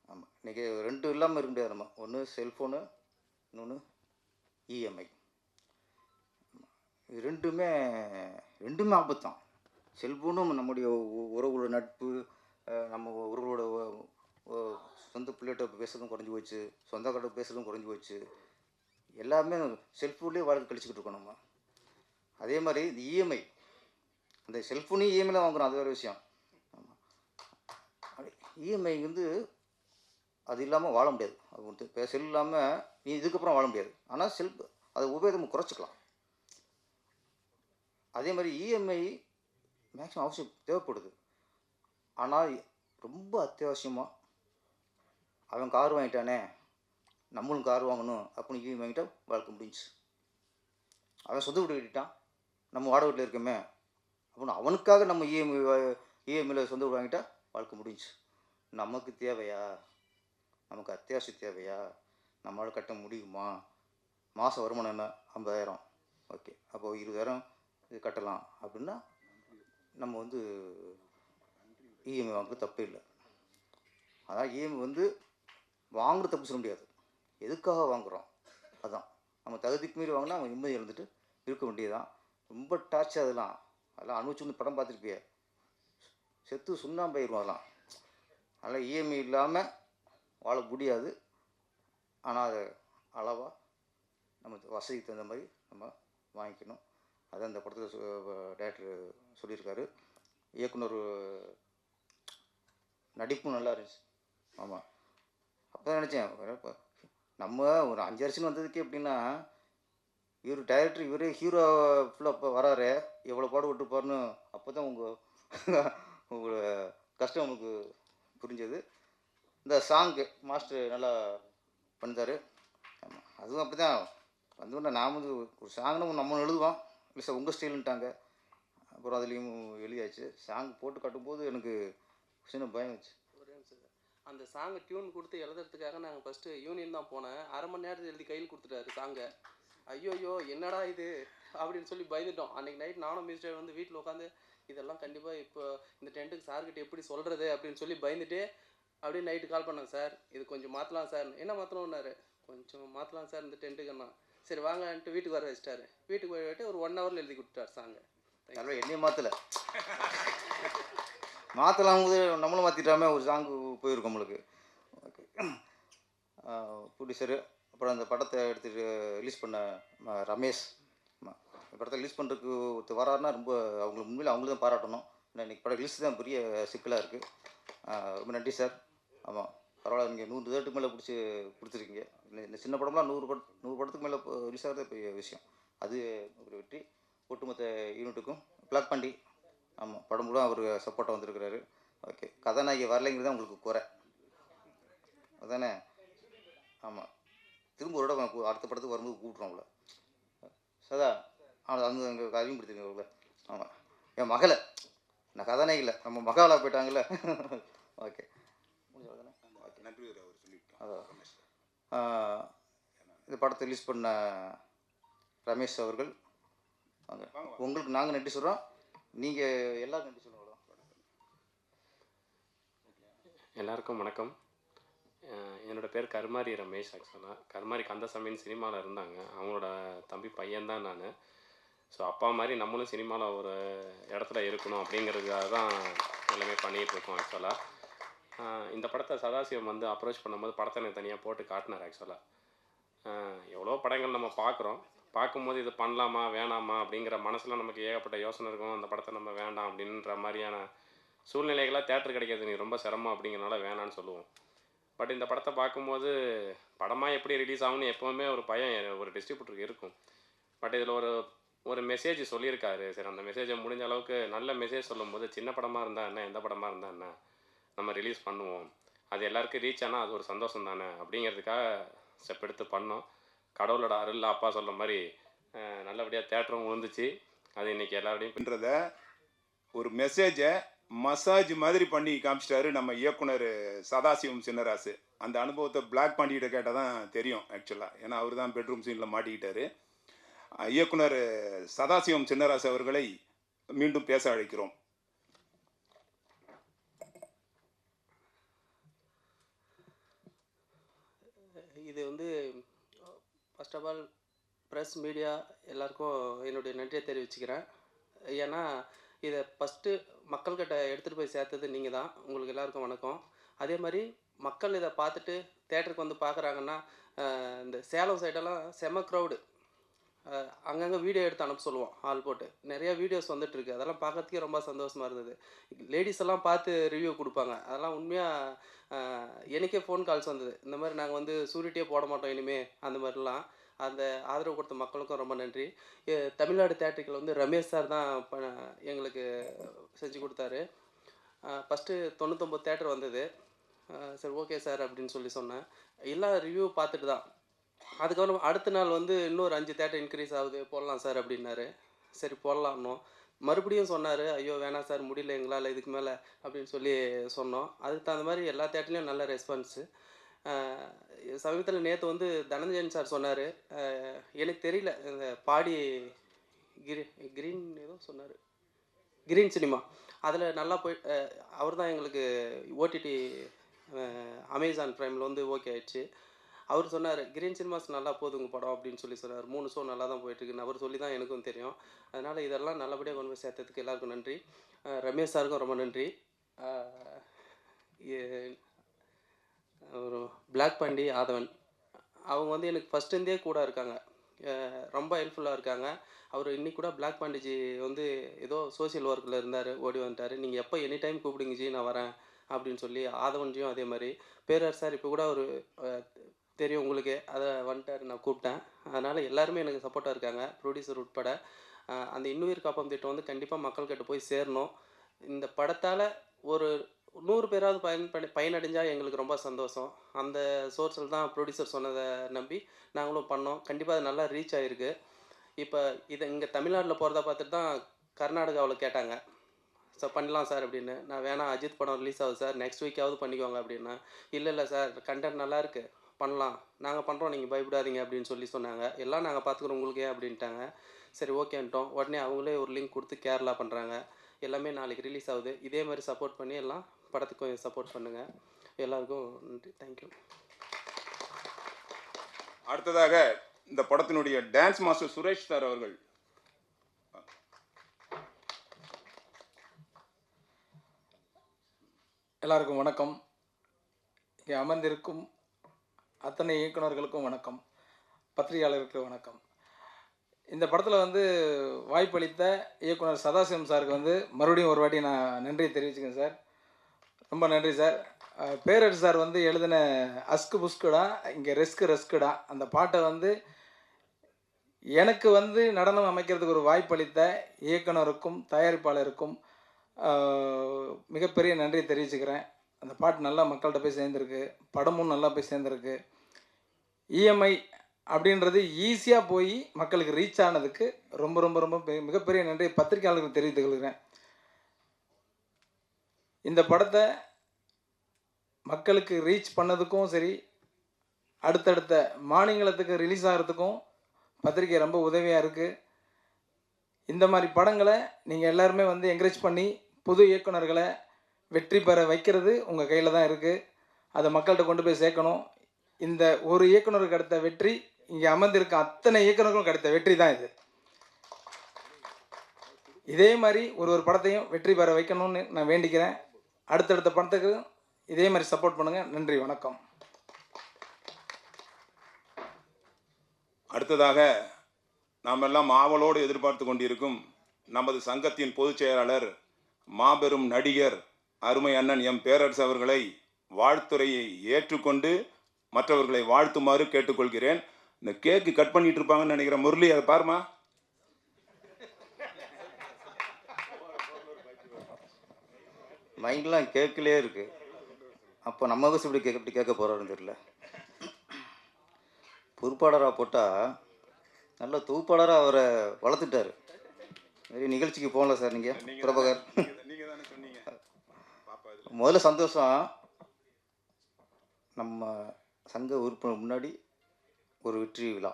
ஆமாம். இன்றைக்கி 2 இல்லாமல் இருக்க முடியாது. நம்ம ஒன்று செல்ஃபோனு, இன்னொன்று இஎம்ஐ. இது ரெண்டுமே ஆபத்து தான். செல்ஃபோனும் நம்முடைய உறவுகளோட நட்பு, நம்ம உறவுகளோட சொந்த பிள்ளைகிட்ட பேசுறதும் குறைஞ்சி போச்சு, சொந்தக்காரட்ட பேசுறதும் குறைஞ்சி போச்சு. எல்லாமே செல்ஃபோன்லேயே வாழ்க்கை கழிச்சிக்கிட்டு இருக்கோம் நம்ம. அதே மாதிரி இந்த இஎம்ஐ, அந்த செல்ஃபோனையும் இஎம்ஐயில் வாங்குகிறோம், அது வேறு விஷயம். ஆமாம். இஎம்ஐ வந்து அது இல்லாமல் வாழ முடியாது. அது வந்து செல் இல்லாமல் நீ இதுக்கப்புறம் வாழ முடியாது. ஆனால் அதை உபயோகம் குறைச்சிக்கலாம். அதே மாதிரி இஎம்ஐ மேக்ஸிமம் அவசியம் தேவைப்படுது. ஆனால் ரொம்ப அத்தியாவசியமாக அவன் கார் வாங்கிட்டானே நம்மளும் கார் வாங்கணும் அப்படின்னு இஎம்ஐ வாங்கிட்டா வாழ்க்கை முடிஞ்சு. அவன் சொந்த வீடு கட்டிட்டான், நம்ம வாடகை வீட்டில் இருக்கோமே அப்படின்னு அவனுக்காக நம்ம இஎம்ஐயில் சொந்த வீடு வாங்கிட்டா வாழ்க்கை முடிஞ்சு. நமக்கு தேவையா? நமக்கு அத்தியாவசியம் தேவையா? நம்மளால் கட்ட முடியுமா? மாதம் வருமானம் என்ன? 50,000. ஓகே, அப்போது 20,000 இது கட்டலாம் அப்படின்னா நம்ம வந்து இஎம்ஐ வாங்குறது தப்பே இல்லை. அதான் இஎம்ஐ வந்து வாங்குறது தப்பு சொல்ல முடியாது, எதுக்காக வாங்குகிறோம் அதுதான். நம்ம தகுதிக்கு மீறி வாங்கினா அவன் நிம்மதி இருந்துட்டு இருக்க வேண்டியதுதான். ரொம்ப டார்ச்சர் அதெல்லாம் அனுபவிச்சு வந்து படம் பார்த்துருப்பிய, செத்து சுண்ணாம்பாயிரும் அதெல்லாம். அதனால் இஎம்ஐ இல்லாமல் வாழ முடியாது. ஆனால் அதை அளவாக நம்ம வசதிக்கு தகுந்த மாதிரி நம்ம வாங்கிக்கணும். அதான் இந்த படத்தில் டேரக்டர் சொல்லியிருக்காரு. இயக்குனர் நடிப்பும் நல்லா இருந்துச்சு. ஆமாம். அப்போ தான் நினச்சேன், நம்ம ஒரு 5 வருஷம் வந்ததுக்கே எப்படின்னா இவர் டைரக்டர் இவரே ஹீரோ ஃபுல்லாக அப்போ வராரு, எவ்வளோ பாடுபட்டு பாருன்னு அப்போ தான் உங்களோட கஷ்டம் உங்களுக்கு புரிஞ்சது. இந்த சாங்கு மாஸ்டர் நல்லா பண்ணித்தார். ஆமாம், அதுவும் அப்படி தான் வந்து நாம் வந்து ஒரு சாங்னு நம்ம எழுதுவோம், இல்லை சார் உங்கள் ஸ்டைலுன்ட்டாங்க. அப்புறம் அதுலேயும் எழுதியாச்சு. சாங் போட்டு கட்டும்போது எனக்கு சின்ன பயம் வச்சு. அந்த சாங்கை டியூன் கொடுத்து எழுதுறதுக்காக நாங்கள் ஃபஸ்ட்டு யூனியன் தான் போனேன். 1/2 மணி நேரத்தில் எழுதி கையில் கொடுத்துட்டாரு சாங்கை. ஐயோயோ என்னடா இது அப்படின்னு சொல்லி பயந்துட்டோம். அன்றைக்கி நைட் நானும் மிஸ்டர் வந்து வீட்டில் உட்காந்து இதெல்லாம் கண்டிப்பாக இப்போ இந்த டென்ட்டுக்கு சார்கிட்ட எப்படி சொல்கிறது அப்படின்னு சொல்லி பயந்துட்டு அப்படியே நைட்டு கால் பண்ணேன். சார் இது கொஞ்சம் மாற்றலாம் சார். என்ன மாற்றணும்னாரு. கொஞ்சம் மாற்றலாம் சார் இந்த டென்ட்டுக்குன்னா. சரி வாங்கன்ட்டு வீட்டுக்கு வர வச்சிட்டாரு. வீட்டுக்கு போயிட்டு ஒரு 1 ஹவரில் எழுதி கொடுத்துட்டார் சாங்கை. அதனால் என்னையும் மாற்றலை, மாற்றலாம் போது நம்மளும் மாற்றிட்டாமல் ஒரு சாங்கு போயிருக்கோம் நம்மளுக்கு. ஓகே, ப்ரொடியூசரு அப்புறம் அந்த படத்தை எடுத்துகிட்டு ரிலீஸ் பண்ண ரமேஷ். இந்த படத்தை ரிலீஸ் பண்ணுறதுக்கு ஒருத்தர் வராருன்னா ரொம்ப அவங்களுக்கு உண்மையில் அவங்களுக்கு தான் பாராட்டணும். ஏன்னா இன்றைக்கி படம் ரிலீஸ் தான் பெரிய சிக்கலாக இருக்குது. ரொம்ப நன்றி சார். ஆமாம், பரவாயில்ல, நீங்கள் 100 தேட்டருக்கு மேலே பிடிச்சி கொடுத்துருக்கீங்க. இந்த சின்ன படம்லாம் 100 படத்துக்கு மேலே ரிலீஸ் ஆகிறது பெரிய விஷயம். அது ஒரு வெற்றி. ஒட்டுமொத்த யூனிட்டுக்கும் பிளாக் பாண்டி. ஆமாம், படம் கூட அவர் சப்போர்ட்டாக வந்திருக்கிறாரு. ஓகே, கதாநாயகி வரலைங்கிறது தான் உங்களுக்கு குறை அதானே? ஆமாம், திரும்ப ஒரு இடம் அடுத்த படத்துக்கு வரும்போது கூப்பிட்றோம் அவங்கள. சதா அது அங்கே அறிமுகப்படுத்திருக்கீங்க அவங்கள. ஆமாம், என் மகளை நான் கதாநாயகியில் நம்ம மகாலாக போயிட்டாங்கல்ல. ஓகே, நன்றி அவர் சொல்லிவிட்டோம். அதான் இந்த படத்தை ரிலீஸ் பண்ண ரமேஷ் அவர்கள் வாங்க. உங்களுக்கு நாங்கள் நன்றி சொல்கிறோம், நீங்கள் எல்லாரும் நன்றி சொல்லுங்க. எல்லாருக்கும் வணக்கம். என்னோடய பேர் கருமாரி ரமேஷ். ஆக்சுவலாக கருமாரி கந்தசாமின்னு சினிமாவில் இருந்தாங்க, அவங்களோட தம்பி பையன்தான் நான். ஸோ அப்பா மாதிரி நம்மளும் சினிமாவில் ஒரு இடத்துல இருக்கணும் அப்படிங்கிறதுக்காக தான் எல்லாமே பண்ணிகிட்ருக்கோம். ஆக்சுவலாக இந்த படத்தை சதாசிவம் வந்து அப்ரோச் பண்ணும்போது படத்தை எனக்கு தனியாக போட்டு காட்டினார் ஆக்சுவலாக. எவ்வளோ படங்கள் நம்ம பார்க்குறோம், பார்க்கும்போது இது பண்ணலாமா வேணாமா அப்படிங்கிற மனசில் நமக்கு ஏகப்பட்ட யோசனை இருக்கும். அந்த படத்தை நம்ம வேண்டாம் அப்படின்ற மாதிரியான சூழ்நிலைகளாக தேட்டர் கிடைக்கிறது நீ ரொம்ப சிரமம் அப்படிங்கிறனால வேணான்னு சொல்லுவோம். பட் இந்த படத்தை பார்க்கும்போது படமாக எப்படி ரிலீஸ் ஆகும்னு எப்போவுமே ஒரு பயம் ஒரு டிஸ்ட்ரிபியூட்டருக்கு இருக்கும். பட் இதில் ஒரு மெசேஜ் சொல்லியிருக்காரு. சரி, அந்த மெசேஜை முடிஞ்ச அளவுக்கு நல்ல மெசேஜ் சொல்லும்போது சின்ன படமாக இருந்தால் என்ன, எந்த படமாக இருந்தால் என்ன, நம்ம ரிலீஸ் பண்ணுவோம், அது எல்லாருக்கும் ரீச் ஆனால் அது ஒரு சந்தோஷம் தானே அப்படிங்கிறதுக்காக ஸ்டெப் எடுத்து பண்ணோம். கடவுளோட அருள் அப்பா சொல்கிற மாதிரி நல்லபடியாக தேட்டரும் விழுந்துச்சு. அது இன்றைக்கி எல்லாரோடையும் ஒரு மெசேஜை மசாஜ் மாதிரி பண்ணி காமிச்சிட்டாரு நம்ம இயக்குனர் சதாசிவம் சின்னராசு. அந்த அனுபவத்தை பிளாக் பாண்டிகிட்ட கேட்டால் தான் தெரியும் ஆக்சுவலாக. ஏன்னா அவர் தான் பெட்ரூம் சீனில் மாட்டிக்கிட்டாரு. இயக்குனர் சதாசிவம் சின்னராசு அவர்களை மீண்டும் பேச அழைக்கிறோம். இது வந்து first of all press media எல்லாருக்கும் என்னுடைய நன்றியை தெரிவிச்சுக்கிறேன். ஏன்னா இதை ஃபஸ்ட்டு மக்கள்கிட்ட எடுத்துகிட்டு போய் சேர்த்தது நீங்கள் தான். உங்களுக்கு எல்லாருக்கும் வணக்கம். அதே மாதிரி மக்கள் இதை பார்த்துட்டு தேட்டருக்கு வந்து பார்க்குறாங்கன்னா, இந்த சேலம் சைடெல்லாம் செம க்ரௌடு. அங்கங்கே வீடியோ எடுத்து அனுப்ப சொல்லுவோம், ஆள் போட்டு. நிறையா வீடியோஸ் வந்துட்டுருக்கு. அதெல்லாம் பார்க்கறதுக்கே ரொம்ப சந்தோஷமாக இருந்தது. லேடிஸ் எல்லாம் பார்த்து ரிவ்யூ கொடுப்பாங்க. அதெல்லாம் உண்மையாக எனக்கே ஃபோன் கால்ஸ் வந்தது. இந்த மாதிரி நாங்கள் வந்து சூரிட்டியே போட மாட்டோம் இனிமேல், அந்த மாதிரிலாம். அந்த ஆதரவு கொடுத்த மக்களுக்கும் ரொம்ப நன்றி. தமிழ்நாடு தேட்டரிக்கல் வந்து ரமேஷ் சார் தான் எங்களுக்கு செஞ்சு கொடுத்தாரு. ஃபஸ்ட்டு 99 தேட்டர் வந்தது. சரி ஓகே சார் அப்படின்னு சொல்லி சொன்னேன். எல்லா ரிவ்யூ பார்த்துட்டு தான். அதுக்கப்புறம் அடுத்த நாள் வந்து இன்னொரு 5 தேட்டர் இன்க்ரீஸ் ஆகுது, போடலாம் சார் அப்படின்னாரு. சரி போடலாம்னோம். மறுபடியும் சொன்னார், ஐயோ வேணாம் சார் முடியல எங்களால் இதுக்கு மேலே அப்படின்னு சொல்லி சொன்னோம். அதுக்கு தகுந்த மாதிரி எல்லா தேட்டர்லேயும் நல்ல ரெஸ்பான்ஸு. சமீபத்தில் நேற்று வந்து தனஞ்சயன் சார் சொன்னார், எனக்கு தெரியல இந்த பாடி கிரீன் ஏதோ சொன்னார், கிரீன் சினிமா அதில் நல்லா போய் அவர் தான் எங்களுக்கு ஓடிடி அமேசான் ப்ரைமில் வந்து ஓகே ஆயிடுச்சு. அவர் சொன்னார் கிரீன் சினிமாஸ் நல்லா போதுங்க படம் அப்படின்னு சொல்லி சொன்னார். 3 ஷோ நல்லா தான் போயிட்டுருக்குன்னு அவர் சொல்லி தான் எனக்கும் தெரியும். அதனால் இதெல்லாம் நல்லபடியாக கொண்டு போய் சேர்த்ததுக்கு எல்லாருக்கும் நன்றி. ரமேஷ் சாருக்கும் ரொம்ப நன்றி. ஒரு பிளாக் பாண்டி ஆதவன் அவங்க வந்து எனக்கு ஃபஸ்ட்டுருந்தே கூட இருக்காங்க, ரொம்ப ஹெல்ப்ஃபுல்லாக இருக்காங்க. அவர் இன்னைக்கு கூட பிளாக் பாண்டிஜி வந்து ஏதோ சோசியல் ஒர்க்கில் இருந்தார், ஓடி வந்துட்டார். நீங்கள் எப்போ எனி டைம் கூப்பிடுங்க ஜி நான் வரேன் அப்படின்னு சொல்லி. ஆதவன்ஜியும் அதே மாதிரி. பேரர் சார் இப்போ கூட ஒரு தெரியும் உங்களுக்கு, அதை வந்துட்டார், நான் கூப்பிட்டேன். அதனால் எல்லாருமே எனக்கு சப்போர்ட்டாக இருக்காங்க, ப்ரொடியூசர் உட்பட. அந்த இன்னுயிர் காப்பம் திட்டம் வந்து கண்டிப்பாக மக்கள்கிட்ட போய் சேரணும். இந்த படத்தால் ஒரு 100 பேராவது பயனடைஞ்சால் எங்களுக்கு ரொம்ப சந்தோஷம். அந்த சோர்ஸில் தான் ப்ரொடியூசர் சொன்னதை நம்பி நாங்களும் பண்ணோம். கண்டிப்பாக அது நல்லா ரீச் ஆகிருக்கு. இப்போ இதை இங்கே தமிழ்நாட்டில் போகிறத பார்த்துட்டு தான் கர்நாடகாவில் கேட்டாங்க, சார் பண்ணலாம் சார் அப்படின்னு. நான் வேணாம், அஜித் படம் ரிலீஸ் ஆகுது சார், நெக்ஸ்ட் வீக்காவது பண்ணிக்கோங்க அப்படின்னா. இல்லை சார் கண்டென்ட் நல்லா இருக்குது, பண்ணலாம், நாங்கள் பண்ணுறோம், நீங்கள் பயப்படாதீங்க அப்படின்னு சொல்லி சொன்னாங்க. எல்லாம் நாங்கள் பார்த்துக்குறோம் உங்களுக்கு ஏன் அப்படின்ட்டாங்க. சரி ஓகேன்ட்டோம். உடனே அவங்களே ஒரு லிங்க் கொடுத்து கேரளா பண்ணுறாங்க. எல்லாமே நாளைக்கு ரிலீஸ் ஆகுது. இதே மாதிரி சப்போர்ட் பண்ணி எல்லாம் படத்துக்கு கொஞ்சம் சப்போர்ட் பண்ணுங்கள். எல்லாருக்கும் நன்றி, தேங்க்யூ. அடுத்ததாக இந்த படத்தினுடைய டான்ஸ் மாஸ்டர் சுரேஷ் சார் அவர்கள். எல்லாருக்கும் வணக்கம். இங்கே அமர்ந்திருக்கும் அத்தனை இயக்குநர்களுக்கும் வணக்கம், பத்திரிகையாளர்களுக்கு வணக்கம். இந்த படத்தில் வந்து வாய்ப்பளித்த இயக்குனர் சதாசிவம் சாருக்கு வந்து மறுபடியும் ஒரு வாட்டி நான் நன்றியை தெரிவிச்சுக்கேன் சார். ரொம்ப நன்றி சார். பேரரசு சார் வந்து எழுதின அஸ்கு புஸ்குடா இங்கே ரெஸ்குடா அந்த பாட்டை வந்து எனக்கு வந்து நடனம் அமைக்கிறதுக்கு ஒரு வாய்ப்பளித்த இயக்குனருக்கும் தயாரிப்பாளருக்கும் மிகப்பெரிய நன்றியை தெரிவிச்சுக்கிறேன். அந்த பாட்டு நல்லா மக்கள்கிட்ட போய் சேர்ந்துருக்கு, படமும் நல்லா போய் சேர்ந்துருக்கு. இஎம்ஐ அப்படின்றது ஈஸியாக போய் மக்களுக்கு ரீச் ஆனதுக்கு ரொம்ப ரொம்ப ரொம்ப மிகப்பெரிய நன்றி பத்திரிகையாளர்களுக்கு தெரிவித்துக் கொள்கிறேன். இந்த படத்தை மக்களுக்கு ரீச் பண்ணதுக்கும் சரி, அடுத்தடுத்த மாநிலத்துக்கு ரிலீஸ் ஆகிறதுக்கும் பத்திரிகை ரொம்ப உதவியாக இருக்குது. இந்த மாதிரி படங்களை நீங்கள் எல்லாருமே வந்து என்கரேஜ் பண்ணி புது இயக்குனர்களை வெற்றி பெற வைக்கிறது உங்கள் கையில் தான் இருக்குது. அதை மக்கள்கிட்ட கொண்டு போய் சேர்க்கணும். இந்த ஒரு இயக்குனருக்கு கிடைத்த வெற்றி இங்கே அமர்ந்திருக்க அத்தனை இயக்குனர்களும் கிடைத்த வெற்றி தான் இது. இதே மாதிரி ஒரு படத்தையும் வெற்றி பெற வைக்கணும்னு நான் வேண்டிக்கிறேன். அடுத்தடுத்த படத்துக்கு இதே மாதிரி சப்போர்ட் பண்ணுங்கள். நன்றி, வணக்கம். அடுத்ததாக நாம் எல்லாம் ஆவலோடு எதிர்பார்த்து கொண்டிருக்கும் நமது சங்கத்தின் பொதுச் செயலாளர் மாபெரும் நடிகர் அருமை அண்ணன் எம் பேரரசு அவர்களை வாழ்த்துறையை ஏற்றுக்கொண்டு மற்றவர்களை வாழ்த்துமாறு கேட்டுக்கொள்கிறேன். இந்த கேக்கு கட் பண்ணிட்டு இருப்பாங்கன்னு நினைக்கிறேன். முரளி, அதை பாருமா. மைண்ட்லாம் கேட்கலே இருக்கு. அப்போ நம்ம பஸ் இப்படி கேட்க போகிறாருன்னு தெரியல. பொறுப்பாளராக போட்டால் நல்ல தொகுப்பாளராக அவரை வளர்த்துட்டாரு. நிறைய நிகழ்ச்சிக்கு போகல சார் நீங்கள் பிரபாகர். முதல்ல சந்தோஷம், நம்ம சங்க உறுப்பினர் முன்னாடி ஒரு வெற்றி விழா,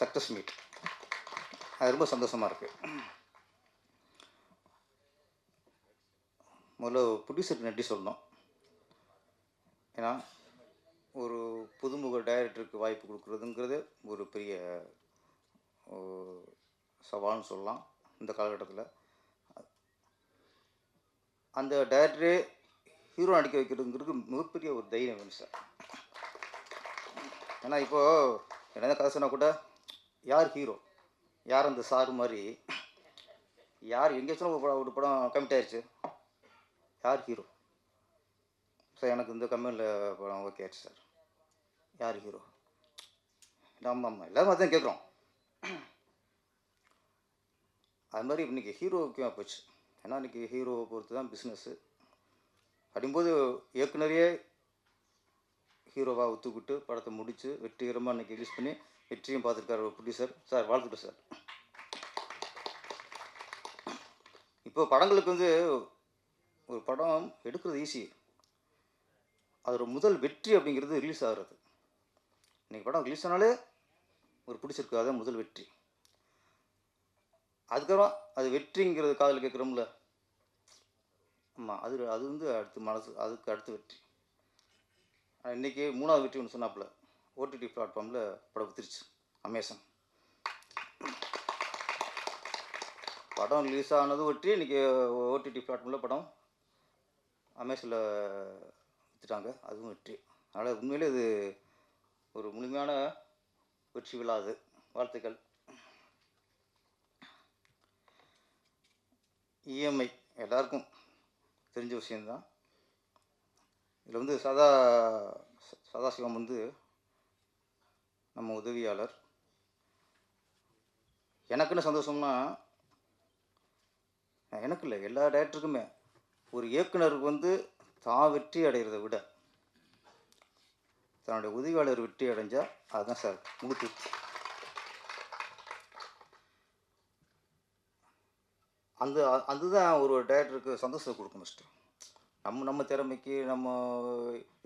சக்ஸஸ் மீட், அது ரொம்ப சந்தோஷமாக இருக்குது. முதல்ல ப்ரொடியூசருக்கு நன்றி சொல்லணும். ஏன்னா ஒரு புதுமுக டைரக்டருக்கு வாய்ப்பு கொடுக்குறதுங்கிறது ஒரு பெரிய சவால்னு சொல்லலாம் இந்த காலகட்டத்தில். அந்த டைரக்டரே ஹீரோ நடிக்க வைக்கிறதுங்கிறது மிகப்பெரிய ஒரு தைரியம் வேணும் சார். ஏன்னா இப்போது என்ன கதை சொன்னால் கூட யார் ஹீரோ, யார் அந்த சாரு மாதிரி, யார் எங்கேயாச்சும் ஒரு படம் கமிட் ஆயிடுச்சு, யார் ஹீரோ சார்? எனக்கு இந்த கம்பெனியில் படம் ஓகே ஆச்சு சார், யார் ஹீரோ? ஆமாம், எல்லோரும் அதான் கேட்குறோம். அது மாதிரி இன்றைக்கி ஹீரோ முக்கியமாக போச்சு. ஏன்னா இன்றைக்கி ஹீரோவை பொறுத்து தான் பிஸ்னஸ்ஸு. அப்படிங்கும்போது இயக்குனரையே ஹீரோவாக ஒத்துக்கிட்டு படத்தை முடித்து வெற்றிகரமாக இன்றைக்கி ரிலீஸ் பண்ணி வெற்றியும் பார்த்துருக்காரு ஒரு ப்ரொடியூசர் சார். வாழ்த்துட்டு சார். இப்போ படங்களுக்கு வந்து ஒரு படம் எடுக்கிறது ஈஸி, அதோட முதல் வெற்றி அப்படிங்கிறது ரிலீஸ் ஆகிறது. இன்றைக்கி படம் ரிலீஸ் ஆனாலே ஒரு பிடிச்சிருக்காத முதல் வெற்றி. அதுக்கப்புறம் அது வெற்றிங்கிறது காதில் கேட்குறோம்ல, ஆமாம், அது வந்து அடுத்து மனசு, அதுக்கு அடுத்து வெற்றி. இன்றைக்கி 3வது வெற்றி ஒன்று சொன்னாப்புல, ஓடிடி பிளாட்ஃபார்மில் படம் வித்துருச்சு அமேசான். படம் ரிலீஸ் ஆனது வெற்றி, இன்றைக்கி ஓடிடி பிளாட்ஃபார்மில் படம் அமேசானில் விற்றுட்டாங்க, அதுவும் வெற்றி. அதனால் உண்மையிலே இது ஒரு முழுமையான வெற்றி விழா. அது வாழ்த்துக்கள். இஎம்ஐ எல்லாருக்கும் தெரிஞ்ச விஷயந்தான். இதில் வந்து சதாசிவம் வந்து நம்ம உதவியாளர். எனக்குன்னு சந்தோஷம்னா, எனக்கு இல்லை, எல்லா டைரக்டருக்குமே ஒரு இயக்குனருக்கு வந்து தான் வெற்றி அடைகிறத விட தன்னுடைய உதவியாளர் வெற்றி அடைஞ்சால் அதுதான் சார் முழு திருப்தி. அதுதான் ஒரு டைரக்டருக்கு சந்தோஷத்தை கொடுக்கும். ஃபஸ்ட்டு நம்ம திறமைக்கு நம்ம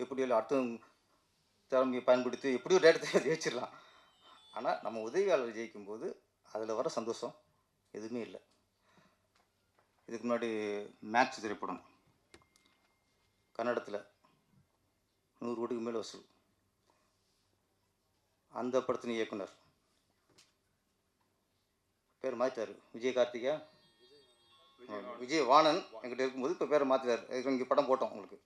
எப்படி அடுத்த திறமையை பயன்படுத்தி எப்படியோ டைரக்டரை ஜெயிச்சிடலாம். ஆனால் நம்ம உதவியாளர் ஜெயிக்கும்போது அதில் வர சந்தோஷம் எதுவுமே இல்லை. இதுக்கு முன்னாடி மேக்ஸ் திரைப்படம் கன்னடத்தில் 100 கோடிக்கு மேலே வசூல். அந்த படத்தின் இயக்குனர் பேர் மாற்றிட்டார், விஜய் கார்த்திகா, விஜய் வாணன் என்கிட்ட இருக்கும்போது இப்போ பேரை மாற்றிட்டார். இங்கே படம் போட்டோம் உங்களுக்கு.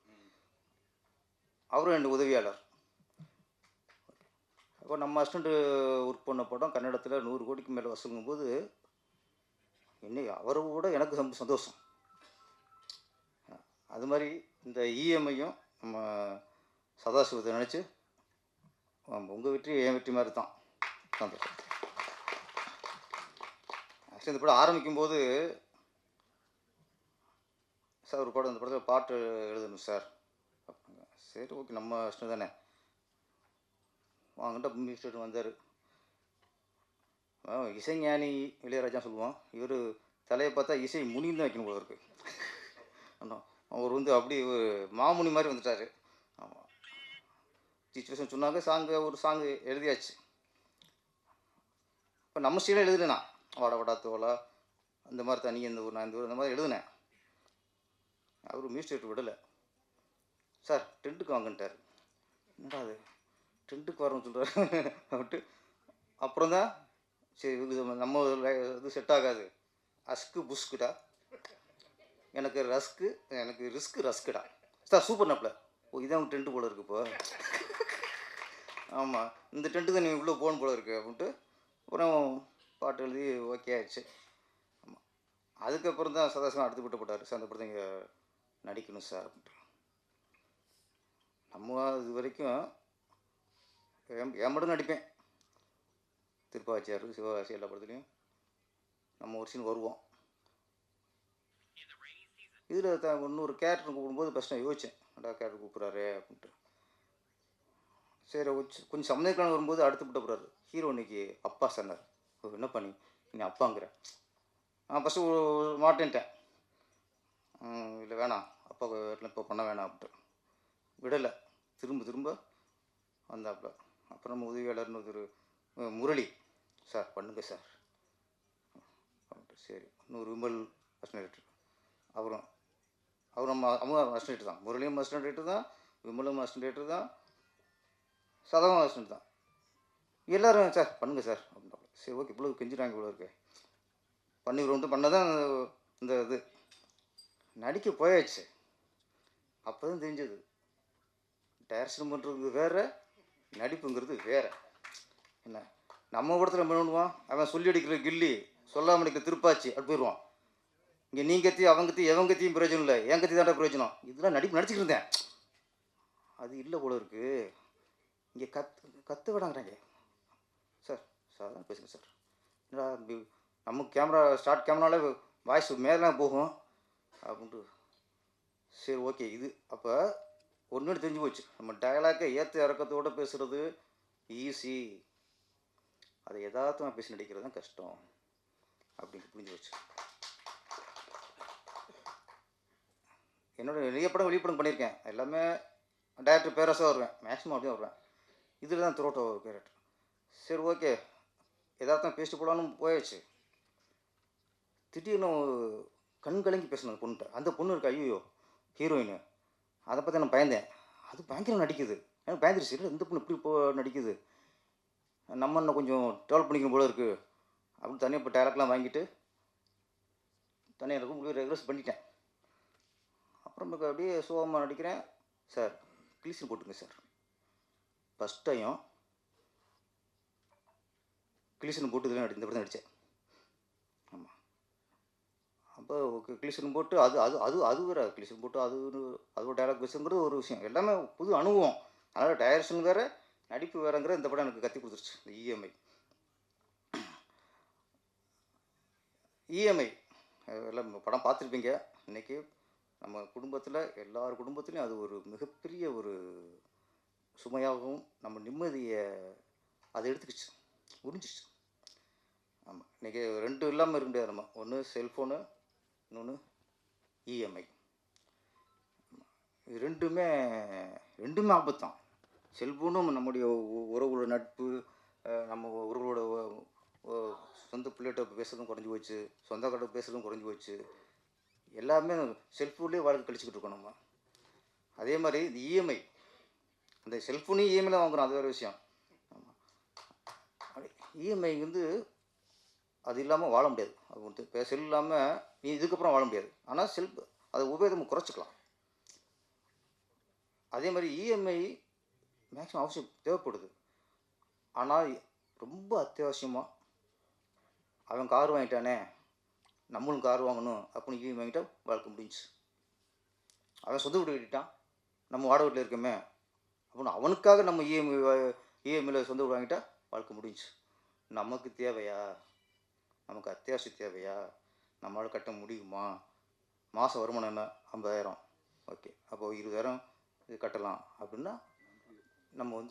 அவரும் என் உதவியாளர். அப்போ நம்ம அசிஸ்டண்ட்டு ஒர்க் பண்ண படம் கன்னடத்தில் 100 கோடிக்கு மேலே வசூலுங்கும்போது இன்னைக்கு அவரை விட எனக்கு ரொம்ப சந்தோஷம். அது மாதிரி இந்த இஎம்ஐயும் நம்ம சதாசிவத்தை நினச்சி உங்கள் வெற்றி என் வெற்றி மாதிரி தான் சந்தோஷம். ஆக்சுவலி இந்த படம் ஆரம்பிக்கும்போது சார் ஒரு படம், இந்த படத்தில் பாட்டு எழுதணும் சார். சரி ஓகே, நம்ம இஷ்டம் தானே, வாங்கிட்ட மினிஸ்டர் வந்தார். இசைஞானி இளையராஜா சொல்லுவான், இவர் தலையை பார்த்தா இசை முனின்னு தான் வைக்கணும் போல இருக்கு. அவர் வந்து அப்படி ஒரு மாமுனி மாதிரி வந்துட்டார். ஆமாம், சிச்சுவேஷன் சொன்னாங்க, ஒரு சாங்கு எழுதியாச்சு. இப்போ நம்ம ஸ்டைலாக எழுதுனா வாடா வாடா தோலா அந்த மாதிரி தனி இந்த ஊர் நான் இந்த ஊர் அந்த மாதிரி எழுதுனேன். அவர் மியூசிக் விடலை. சார் டென்ட்டுக்கு வாங்கன்ட்டார். என்னடா அது டென்ட்டுக்கு வரணும்னு சொல்கிறாரு அப்படின்ட்டு. அப்புறம் தான் சரி நம்ம இது செட் ஆகாது, அஸ்கு புஸ்குடா, எனக்கு ரிஸ்க்கு ரஸ்குடா சார் சூப்பர் நப்பில். ஓ இதான் உங்கள் டென்ட்டு போல இருக்கு இப்போ. ஆமாம், இந்த டென்ட்டு தான் நீ உள்ளே போகணும் போல இருக்கு அப்படின்ட்டு அப்புறம் பாட்டு எழுதி ஓகே ஆயிடுச்சு. ஆமாம், அதுக்கப்புறம் தான் சதாசிவம் அடுத்து விட்டு போட்டார். சார் அந்த படத்தை இங்கே நடிக்கணும் சார் அப்படின்ட்டு. நம்ம இது வரைக்கும் என் மட்டும் நடிப்பேன். திருப்பாச்சியார், சிவகாசி எல்லா படத்துலையும் நம்ம ஒரு சீன் வருவோம். இதில் இன்னொரு கேரக்டர் கூப்பிடும்போது ஃபஸ்ட் நான் யோசித்தேன், என்னடா கேரக்டர் கூப்பிட்றாரு அப்படின்ட்டு. சரி கொஞ்சம் சம்மதிக்கலாம் வரும்போது அடுத்து விட்ட போகிறாரு. ஹீரோ இன்னைக்கு அப்பா சொன்னார். என்ன பண்ணி நீ அப்பாங்கிற? நான் ஃபஸ்ட்டு மாட்டேன்ட்டேன். இல்லை வேணாம், அப்பா வீட்டில் இப்போ பண்ண வேணாம் அப்படின்ட்டு விடலை. திரும்ப வந்தாப்புல. அப்புறம் நம்ம உதவியாளர்னு ஒரு முரளி, சார் பண்ணுங்க சார் அப்படின்ட்டு. சரி, இன்னொரு விமல் அசிஸ்டன்ட், அவரும் நம்ம அவங்க அசிஸ்டன்ட் தான். முரளியும் அசிஸ்டன்ட் தான், விமலும் அசிஸ்டன்ட் தான், சதவும் அசிஸ்டன்ட் தான். எல்லோரும் சார் பண்ணுங்க சார் அப்படின்ட்டு. சரி ஓகே, இவ்வளோ கெஞ்சிட்டாங்க இவ்வளோ இருக்கு, பண்ணிடுவோம்ட்டு பண்ணதான் இந்த இது நடிக்க போயாச்சு. அப்போ தான் தெரிஞ்சது டைரக்ஷன் பண்ணுறது வேறு, நடிப்புங்கிறது வேறு. என்ன நம்ம படத்தில் என்ன பண்ணுவான், அவன் சொல்லி அடிக்கிற கில்லி, சொல்லாமல் அடிக்கிற திருப்பாச்சி அப்படி போயிடுவான். இங்கே நீ கத்தி அவங்க கத்தி எவன் கத்தியும் பிரயோஜனம் இல்லை, என் கத்தி தாண்டா பிரயோஜனம். இதெல்லாம் நடிச்சுக்கிட்டு இருந்தேன். அது இல்லை போல இருக்குது. இங்கே கற்று விடாங்கிறாங்க. சார் தான் பேசுங்க சார். என்னடா நம்ம கேமரா ஸ்டார்ட் கேமராவில் வாய்ஸ் மேலே போகும் அப்படின்ட்டு. சரி ஓகே, இது அப்போ ஒன்று தெரிஞ்சு போச்சு. நம்ம டயலாக்கை ஏற்ற இறக்கத்தோடு பேசுகிறது ஈஸி, அதை யதார்த்தமாக பேசி நடிக்கிறது தான் கஷ்டம் அப்படின்னு புரிஞ்சு போச்சு. என்னோட நிறைய படம் வெளிப்படம் பண்ணியிருக்கேன். எல்லாமே டேரக்டர் பேரஸாக வருவேன், மேக்ஸிமம் அப்படியே வருவேன். இதில் தான் த்ரோட்டோ கேரக்டர். சரி ஓகே, யதார்த்தம் பேசிட்டு போகலான்னு போயாச்சு. திடீர்னு கண் கலங்கி பேசணும் அந்த பொண்ணுகிட்ட. அந்த பொண்ணு இருக்கு, ஐயோ ஹீரோயின், அதை பற்றி நான் பயந்தேன். அது பயங்கரம் நடிக்குது, எனக்கு பயந்துருச்சு. இல்லை இந்த பொண்ணு இப்படி நடிக்குது, நம்ம இன்னும் கொஞ்சம் டெவலப் பண்ணிக்கணும் போல இருக்குது அப்படின்னு தனியாக இப்போ டேரக்ட்லாம் வாங்கிட்டு தனியாக ரூம் ரெகுலர்ஸ் பண்ணிட்டேன். அப்புறம் அப்படியே சோகமாக நடிக்கிறேன். சார் கிளீசன் போட்டுங்க சார். ஃபஸ்ட் டைம் கிளீசன் போட்டு இதில் இந்த படம் நடித்தேன். ஆமாம், அப்போ கிளீசன் போட்டு அது வேறு, கிளீசன் போட்டு அது டைலாக் பேசுங்கிறது ஒரு விஷயம். எல்லாமே புது அனுபவம். அதனால் டைரக்ஷன் வேறு, நடிப்பு வேறுங்கிற இந்த படம் எனக்கு கற்றுக் கொடுத்துருச்சு. இந்த இஎம்ஐ எல்லாம் படம் பார்த்துருப்பீங்க. இன்றைக்கி நம்ம குடும்பத்தில் எல்லார் குடும்பத்துலேயும் அது ஒரு மிகப்பெரிய ஒரு சுமையாகவும் நம்ம நிம்மதியை அதை எடுத்துக்கிச்சு, உறிஞ்சிச்சு. ஆமாம், இன்றைக்கி ரெண்டு இல்லாமல் இருக்க முடியாது. நம்ம ஒன்று செல்ஃபோனு, இன்னொன்று இஎம்ஐ. இது ரெண்டுமே ஆபத்தான். செல்ஃபோனும் நம்முடைய உறவுகளோட நட்பு, நம்ம உறவுகளோட சொந்த பிள்ளைகிட்ட பேசுகிறதும் குறைஞ்சி போச்சு, சொந்தக்காரட்ட பேசுகிறதும் குறைஞ்சி போச்சு. எல்லாமே செல்ஃபோன்லேயே வாழ்க்கை கழிச்சிக்கிட்டு இருக்கோம் நம்ம. அதே மாதிரி இந்த இஎம்ஐ, அந்த செல்ஃபோனையும் இஎம்ஐயில் வாங்குகிறோம், அது வேறு விஷயம். ஆமாம், இஎம்ஐ அது இல்லாமல் வாழ முடியாது. அது இப்போ செல் இல்லாமல் நீ இதுக்கப்புறம் வாழ முடியாது. ஆனால் அதை உபயோகம் குறைச்சிக்கலாம். அதே மாதிரி இஎம்ஐ மேக்ஸிமம் அவசியம் தேவைப்படுது. ஆனால் ரொம்ப அத்தியாவசியமாக அவன் கார் வாங்கிட்டானே நம்மளும் கார் வாங்கணும் அப்படின்னு இஎம்ஐ வாங்கிட்டா வாழ்க்கை முடிஞ்சு. அவன் சொந்த வீடு கட்டிட்டான், நம்ம வாடகை வீட்டில் இருக்கோமே அப்படின்னு அவனுக்காக நம்ம இஎம்ஐயில் சொந்த வீடு வாங்கிட்டா வாழ்க்கை முடிஞ்சு. நமக்கு தேவையா, நமக்கு அத்தியாவசியம் தேவையா, நம்மளால் கட்ட முடியுமா? மாதம் வருமானம் என்ன, 50,000, ஓகே, அப்போது 20,000 இது கட்டலாம் அப்படின்னா நம்ம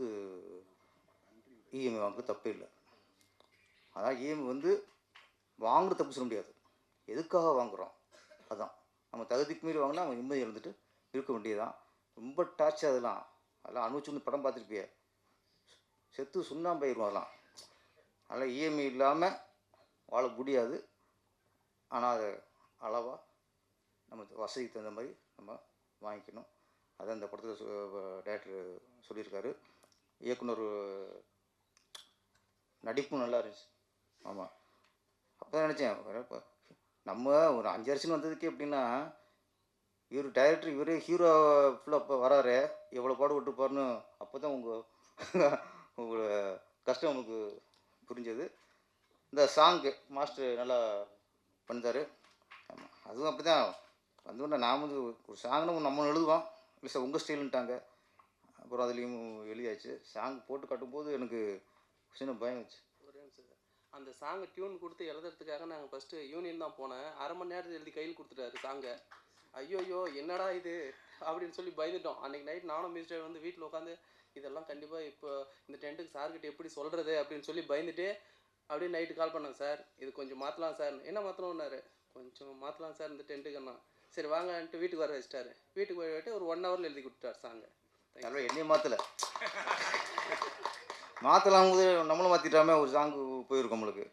இஎம்ஐ வாங்குறது தப்பே இல்லை. அதான் இஎம்ஐ வாங்குறது தப்பு சொல்ல முடியாது, எதுக்காக வாங்குகிறோம் அதுதான். நம்ம தகுதிக்கு மீறி வாங்கினா அவன் நிம்மதி இருந்துட்டு இருக்க வேண்டியதுதான். ரொம்ப டார்ச்சர் அதெல்லாம் அனுபவிச்சு படம் பார்த்துருப்பிய, செத்து சுண்ணாம்பாயிரும் அதெல்லாம். அதனால் இஎம்ஐ இல்லாமல் வாழ முடியாது. ஆனால் அதை அளவாக நம்ம வசதிக்கு தகுந்த மாதிரி நம்ம வாங்கிக்கணும். அதான் இந்த படத்தில் டேரக்டர் சொல்லியிருக்காரு. இயக்குனர் நடிப்பும் நல்லா இருந்துச்சு. ஆமாம், அப்போ தான் நினச்சேன், நம்ம ஒரு 5 வருஷம் வந்ததுக்கே எப்படின்னா இவர் டைரக்டர் இவரே ஹீரோ ஃபுல்லாக வராரு, எவ்வளோ பாடு விட்டு பாருன்னு அப்போ தான் உங்களோட கஷ்டம் நமக்கு புரிஞ்சது. இந்த சாங்கு மாஸ்டர் நல்லா பண்ணித்தார். ஆமாம், அதுவும் அப்படி தான் வந்து நான் வந்து ஒரு சாங்னு நம்ம எழுதுவோம், இல்லை சார் உங்கள் ஸ்டைலுன்ட்டாங்க. அப்புறம் அதுலேயும் எழுதியாச்சு. சாங் போட்டு கட்டும்போது எனக்கு சின்ன பயம் வச்சு. ஒரே நிமிஷம் சார், அந்த சாங்கை டியூன் கொடுத்து எழுதுறதுக்காக நாங்கள் ஃபஸ்ட்டு யூனியன் தான் போனேன். அரை மணி நேரத்தில் எழுதி கையில் கொடுத்துட்டாரு சாங்கை. ஐயோயோ என்னடா இது அப்படின்னு சொல்லி பயந்துட்டோம். அன்றைக்கி நைட் நானும் மிஸ்டர் வந்து வீட்டில் உட்காந்து இதெல்லாம் கண்டிப்பாக இப்போ இந்த டென்ட்டுக்கு சார்கிட்ட எப்படி சொல்கிறது அப்படின்னு சொல்லி பயந்துட்டு அப்படியே நைட்டு கால் பண்ணேன். சார் இது கொஞ்சம் மாற்றலாம் சார். என்ன மாற்றணும்னாரு. கொஞ்சம் மாற்றலாம் சார் இந்த டென்ட்டுக்குன்னா. சரி வாங்கன்ட்டு வீட்டுக்கு வர வச்சிட்டாரு. வீட்டுக்கு போயிட்டு ஒரு 1 ஹவரில் எழுதி கொடுத்துட்டார் சாங்கை. அதனால் என்னையும் மாற்றலை, மாற்றலாம் போது நம்மளும் மாற்றிட்டாமல் ஒரு சாங்கு போயிருக்கோம் நம்மளுக்கு.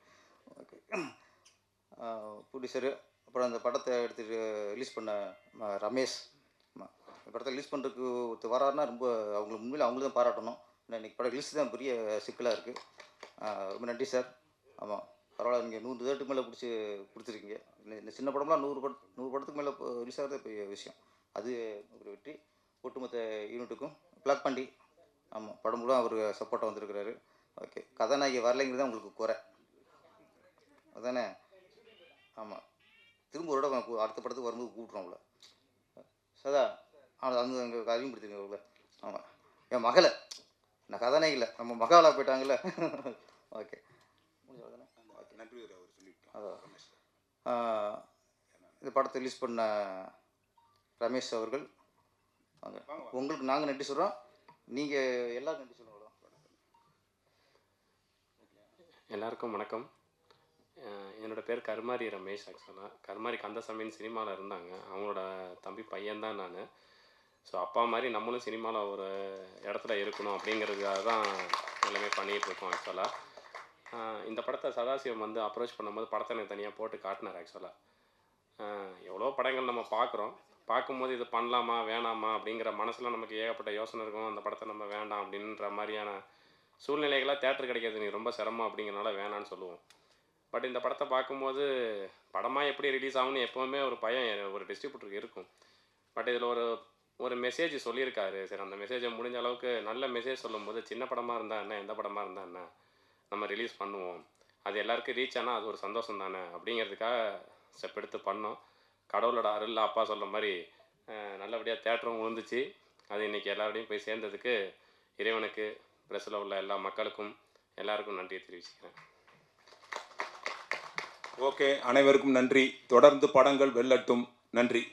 ஓகே, ப்ரொடியூசரு, அப்புறம் அந்த படத்தை எடுத்துகிட்டு ரிலீஸ் பண்ண ரமேஷ். இந்த படத்தை ரிலீஸ் பண்ணுறதுக்கு ஒருத்தர் வராருன்னா ரொம்ப அவங்களுக்கு உண்மையில் அவங்களுக்கு தான் பாராட்டணும். ஏன்னா இன்றைக்கி படம் ரிலீஸ் தான் பெரிய சிக்கலாக இருக்குது. ரொம்ப நன்றி சார். ஆமாம், பரவாயில்ல, நீங்கள் 100 தேட்டருக்கு மேலே பிடிச்சி கொடுத்துருக்கீங்க. இந்த சின்ன படம்லாம் 100 படத்துக்கு மேலே ரிலீஸ் ஆகிறது பெரிய விஷயம். அது ஒரு வெற்றி. ஒட்டுமொத்த யூனிட்டுக்கும் பிளாக் பாண்டி. ஆமாம், படம் கூட அவர் சப்போர்ட்டாக வந்திருக்கிறாரு. ஓகே, கதாநாயகி வரலைங்கிறது தான் உங்களுக்கு குறை அதானே? ஆமாம், திரும்ப ஒரு இடம் அடுத்த படத்துக்கு வரும்போது கூப்பிட்றோம் அவங்கள. சதா அது அங்கே அறிமுகப்படுத்திருங்க அவங்கள. ஆமாம், என் மகளை, நான் கதாநாயகில நம்ம மகாலாக போயிட்டாங்கல்ல. ஓகே, நன்றி அவர் சொல்லிவிட்டோம். அதான் இந்த படத்தை ரிலீஸ் பண்ண ரமேஷ் அவர்கள், உங்களுக்கு நாங்கள் நன்றி சொல்கிறோம். நீங்கள் எல்லாரும் நன்றி சொல்லுங்களா? எல்லாருக்கும் வணக்கம். என்னோடய பேர் கருமாரி ரமேஷ். ஆக்சுவலாக கருமாரி கந்தசாமின்னு சினிமாவில் இருந்தாங்க. அவங்களோட தம்பி பையன்தான் நான். ஸோ அப்பா மாதிரி நம்மளும் சினிமாவில் ஒரு இடத்துல இருக்கணும் அப்படிங்கிறதுக்காக தான் எல்லாமே பண்ணிகிட்ருக்கோம். ஆக்சுவலாக இந்த படத்தை சதாசிவம் வந்து அப்ரோச் பண்ணும்போது படத்தை எனக்கு தனியாக போட்டு காட்டினார். ஆக்சுவலாக எவ்வளோ படங்கள் நம்ம பார்க்கும்போது இது பண்ணலாமா வேணாமா அப்படிங்கிற மனசில் நமக்கு ஏகப்பட்ட யோசனை இருக்கும். அந்த படத்தை நம்ம வேண்டாம் அப்படின்ற மாதிரியான சூழ்நிலைகளாக தேட்டர் கிடைக்கிறது நீ ரொம்ப சிரமம் அப்படிங்கிறனால வேணான்னு சொல்லுவோம். பட் இந்த படத்தை பார்க்கும்போது படமாக எப்படி ரிலீஸ் ஆகும்னு எப்போவுமே ஒரு பயம் ஒரு டிஸ்ட்ரிபியூட்டருக்கு இருக்கும். பட் இதில் ஒரு மெசேஜ் சொல்லியிருக்காரு. சரி, அந்த மெசேஜை முடிஞ்ச அளவுக்கு நல்ல மெசேஜ் சொல்லும்போது சின்ன படமாக இருந்தால் என்ன, எந்த படமாக இருந்தால் என்ன, நம்ம ரிலீஸ் பண்ணுவோம். அது எல்லாருக்கும் ரீச் ஆனால் அது ஒரு சந்தோஷம் தானே அப்படிங்கிறதுக்காக ஸ்டெப் எடுத்து பண்ணோம். கடவுளோட அருளில் அப்பா சொல்கிற மாதிரி நல்லபடியாக தேட்டரும் விழுந்துச்சு. அது இன்றைக்கி எல்லாரோடையும் போய் சேர்ந்ததுக்கு இறைவனுக்கு, ப்ரெஸ்ஸில் உள்ள எல்லா மக்களுக்கும் எல்லாருக்கும் நன்றியை தெரிவிச்சுக்கிறேன். ஓகே, அனைவருக்கும் நன்றி. தொடர்ந்து படங்கள் வெல்லட்டும். நன்றி.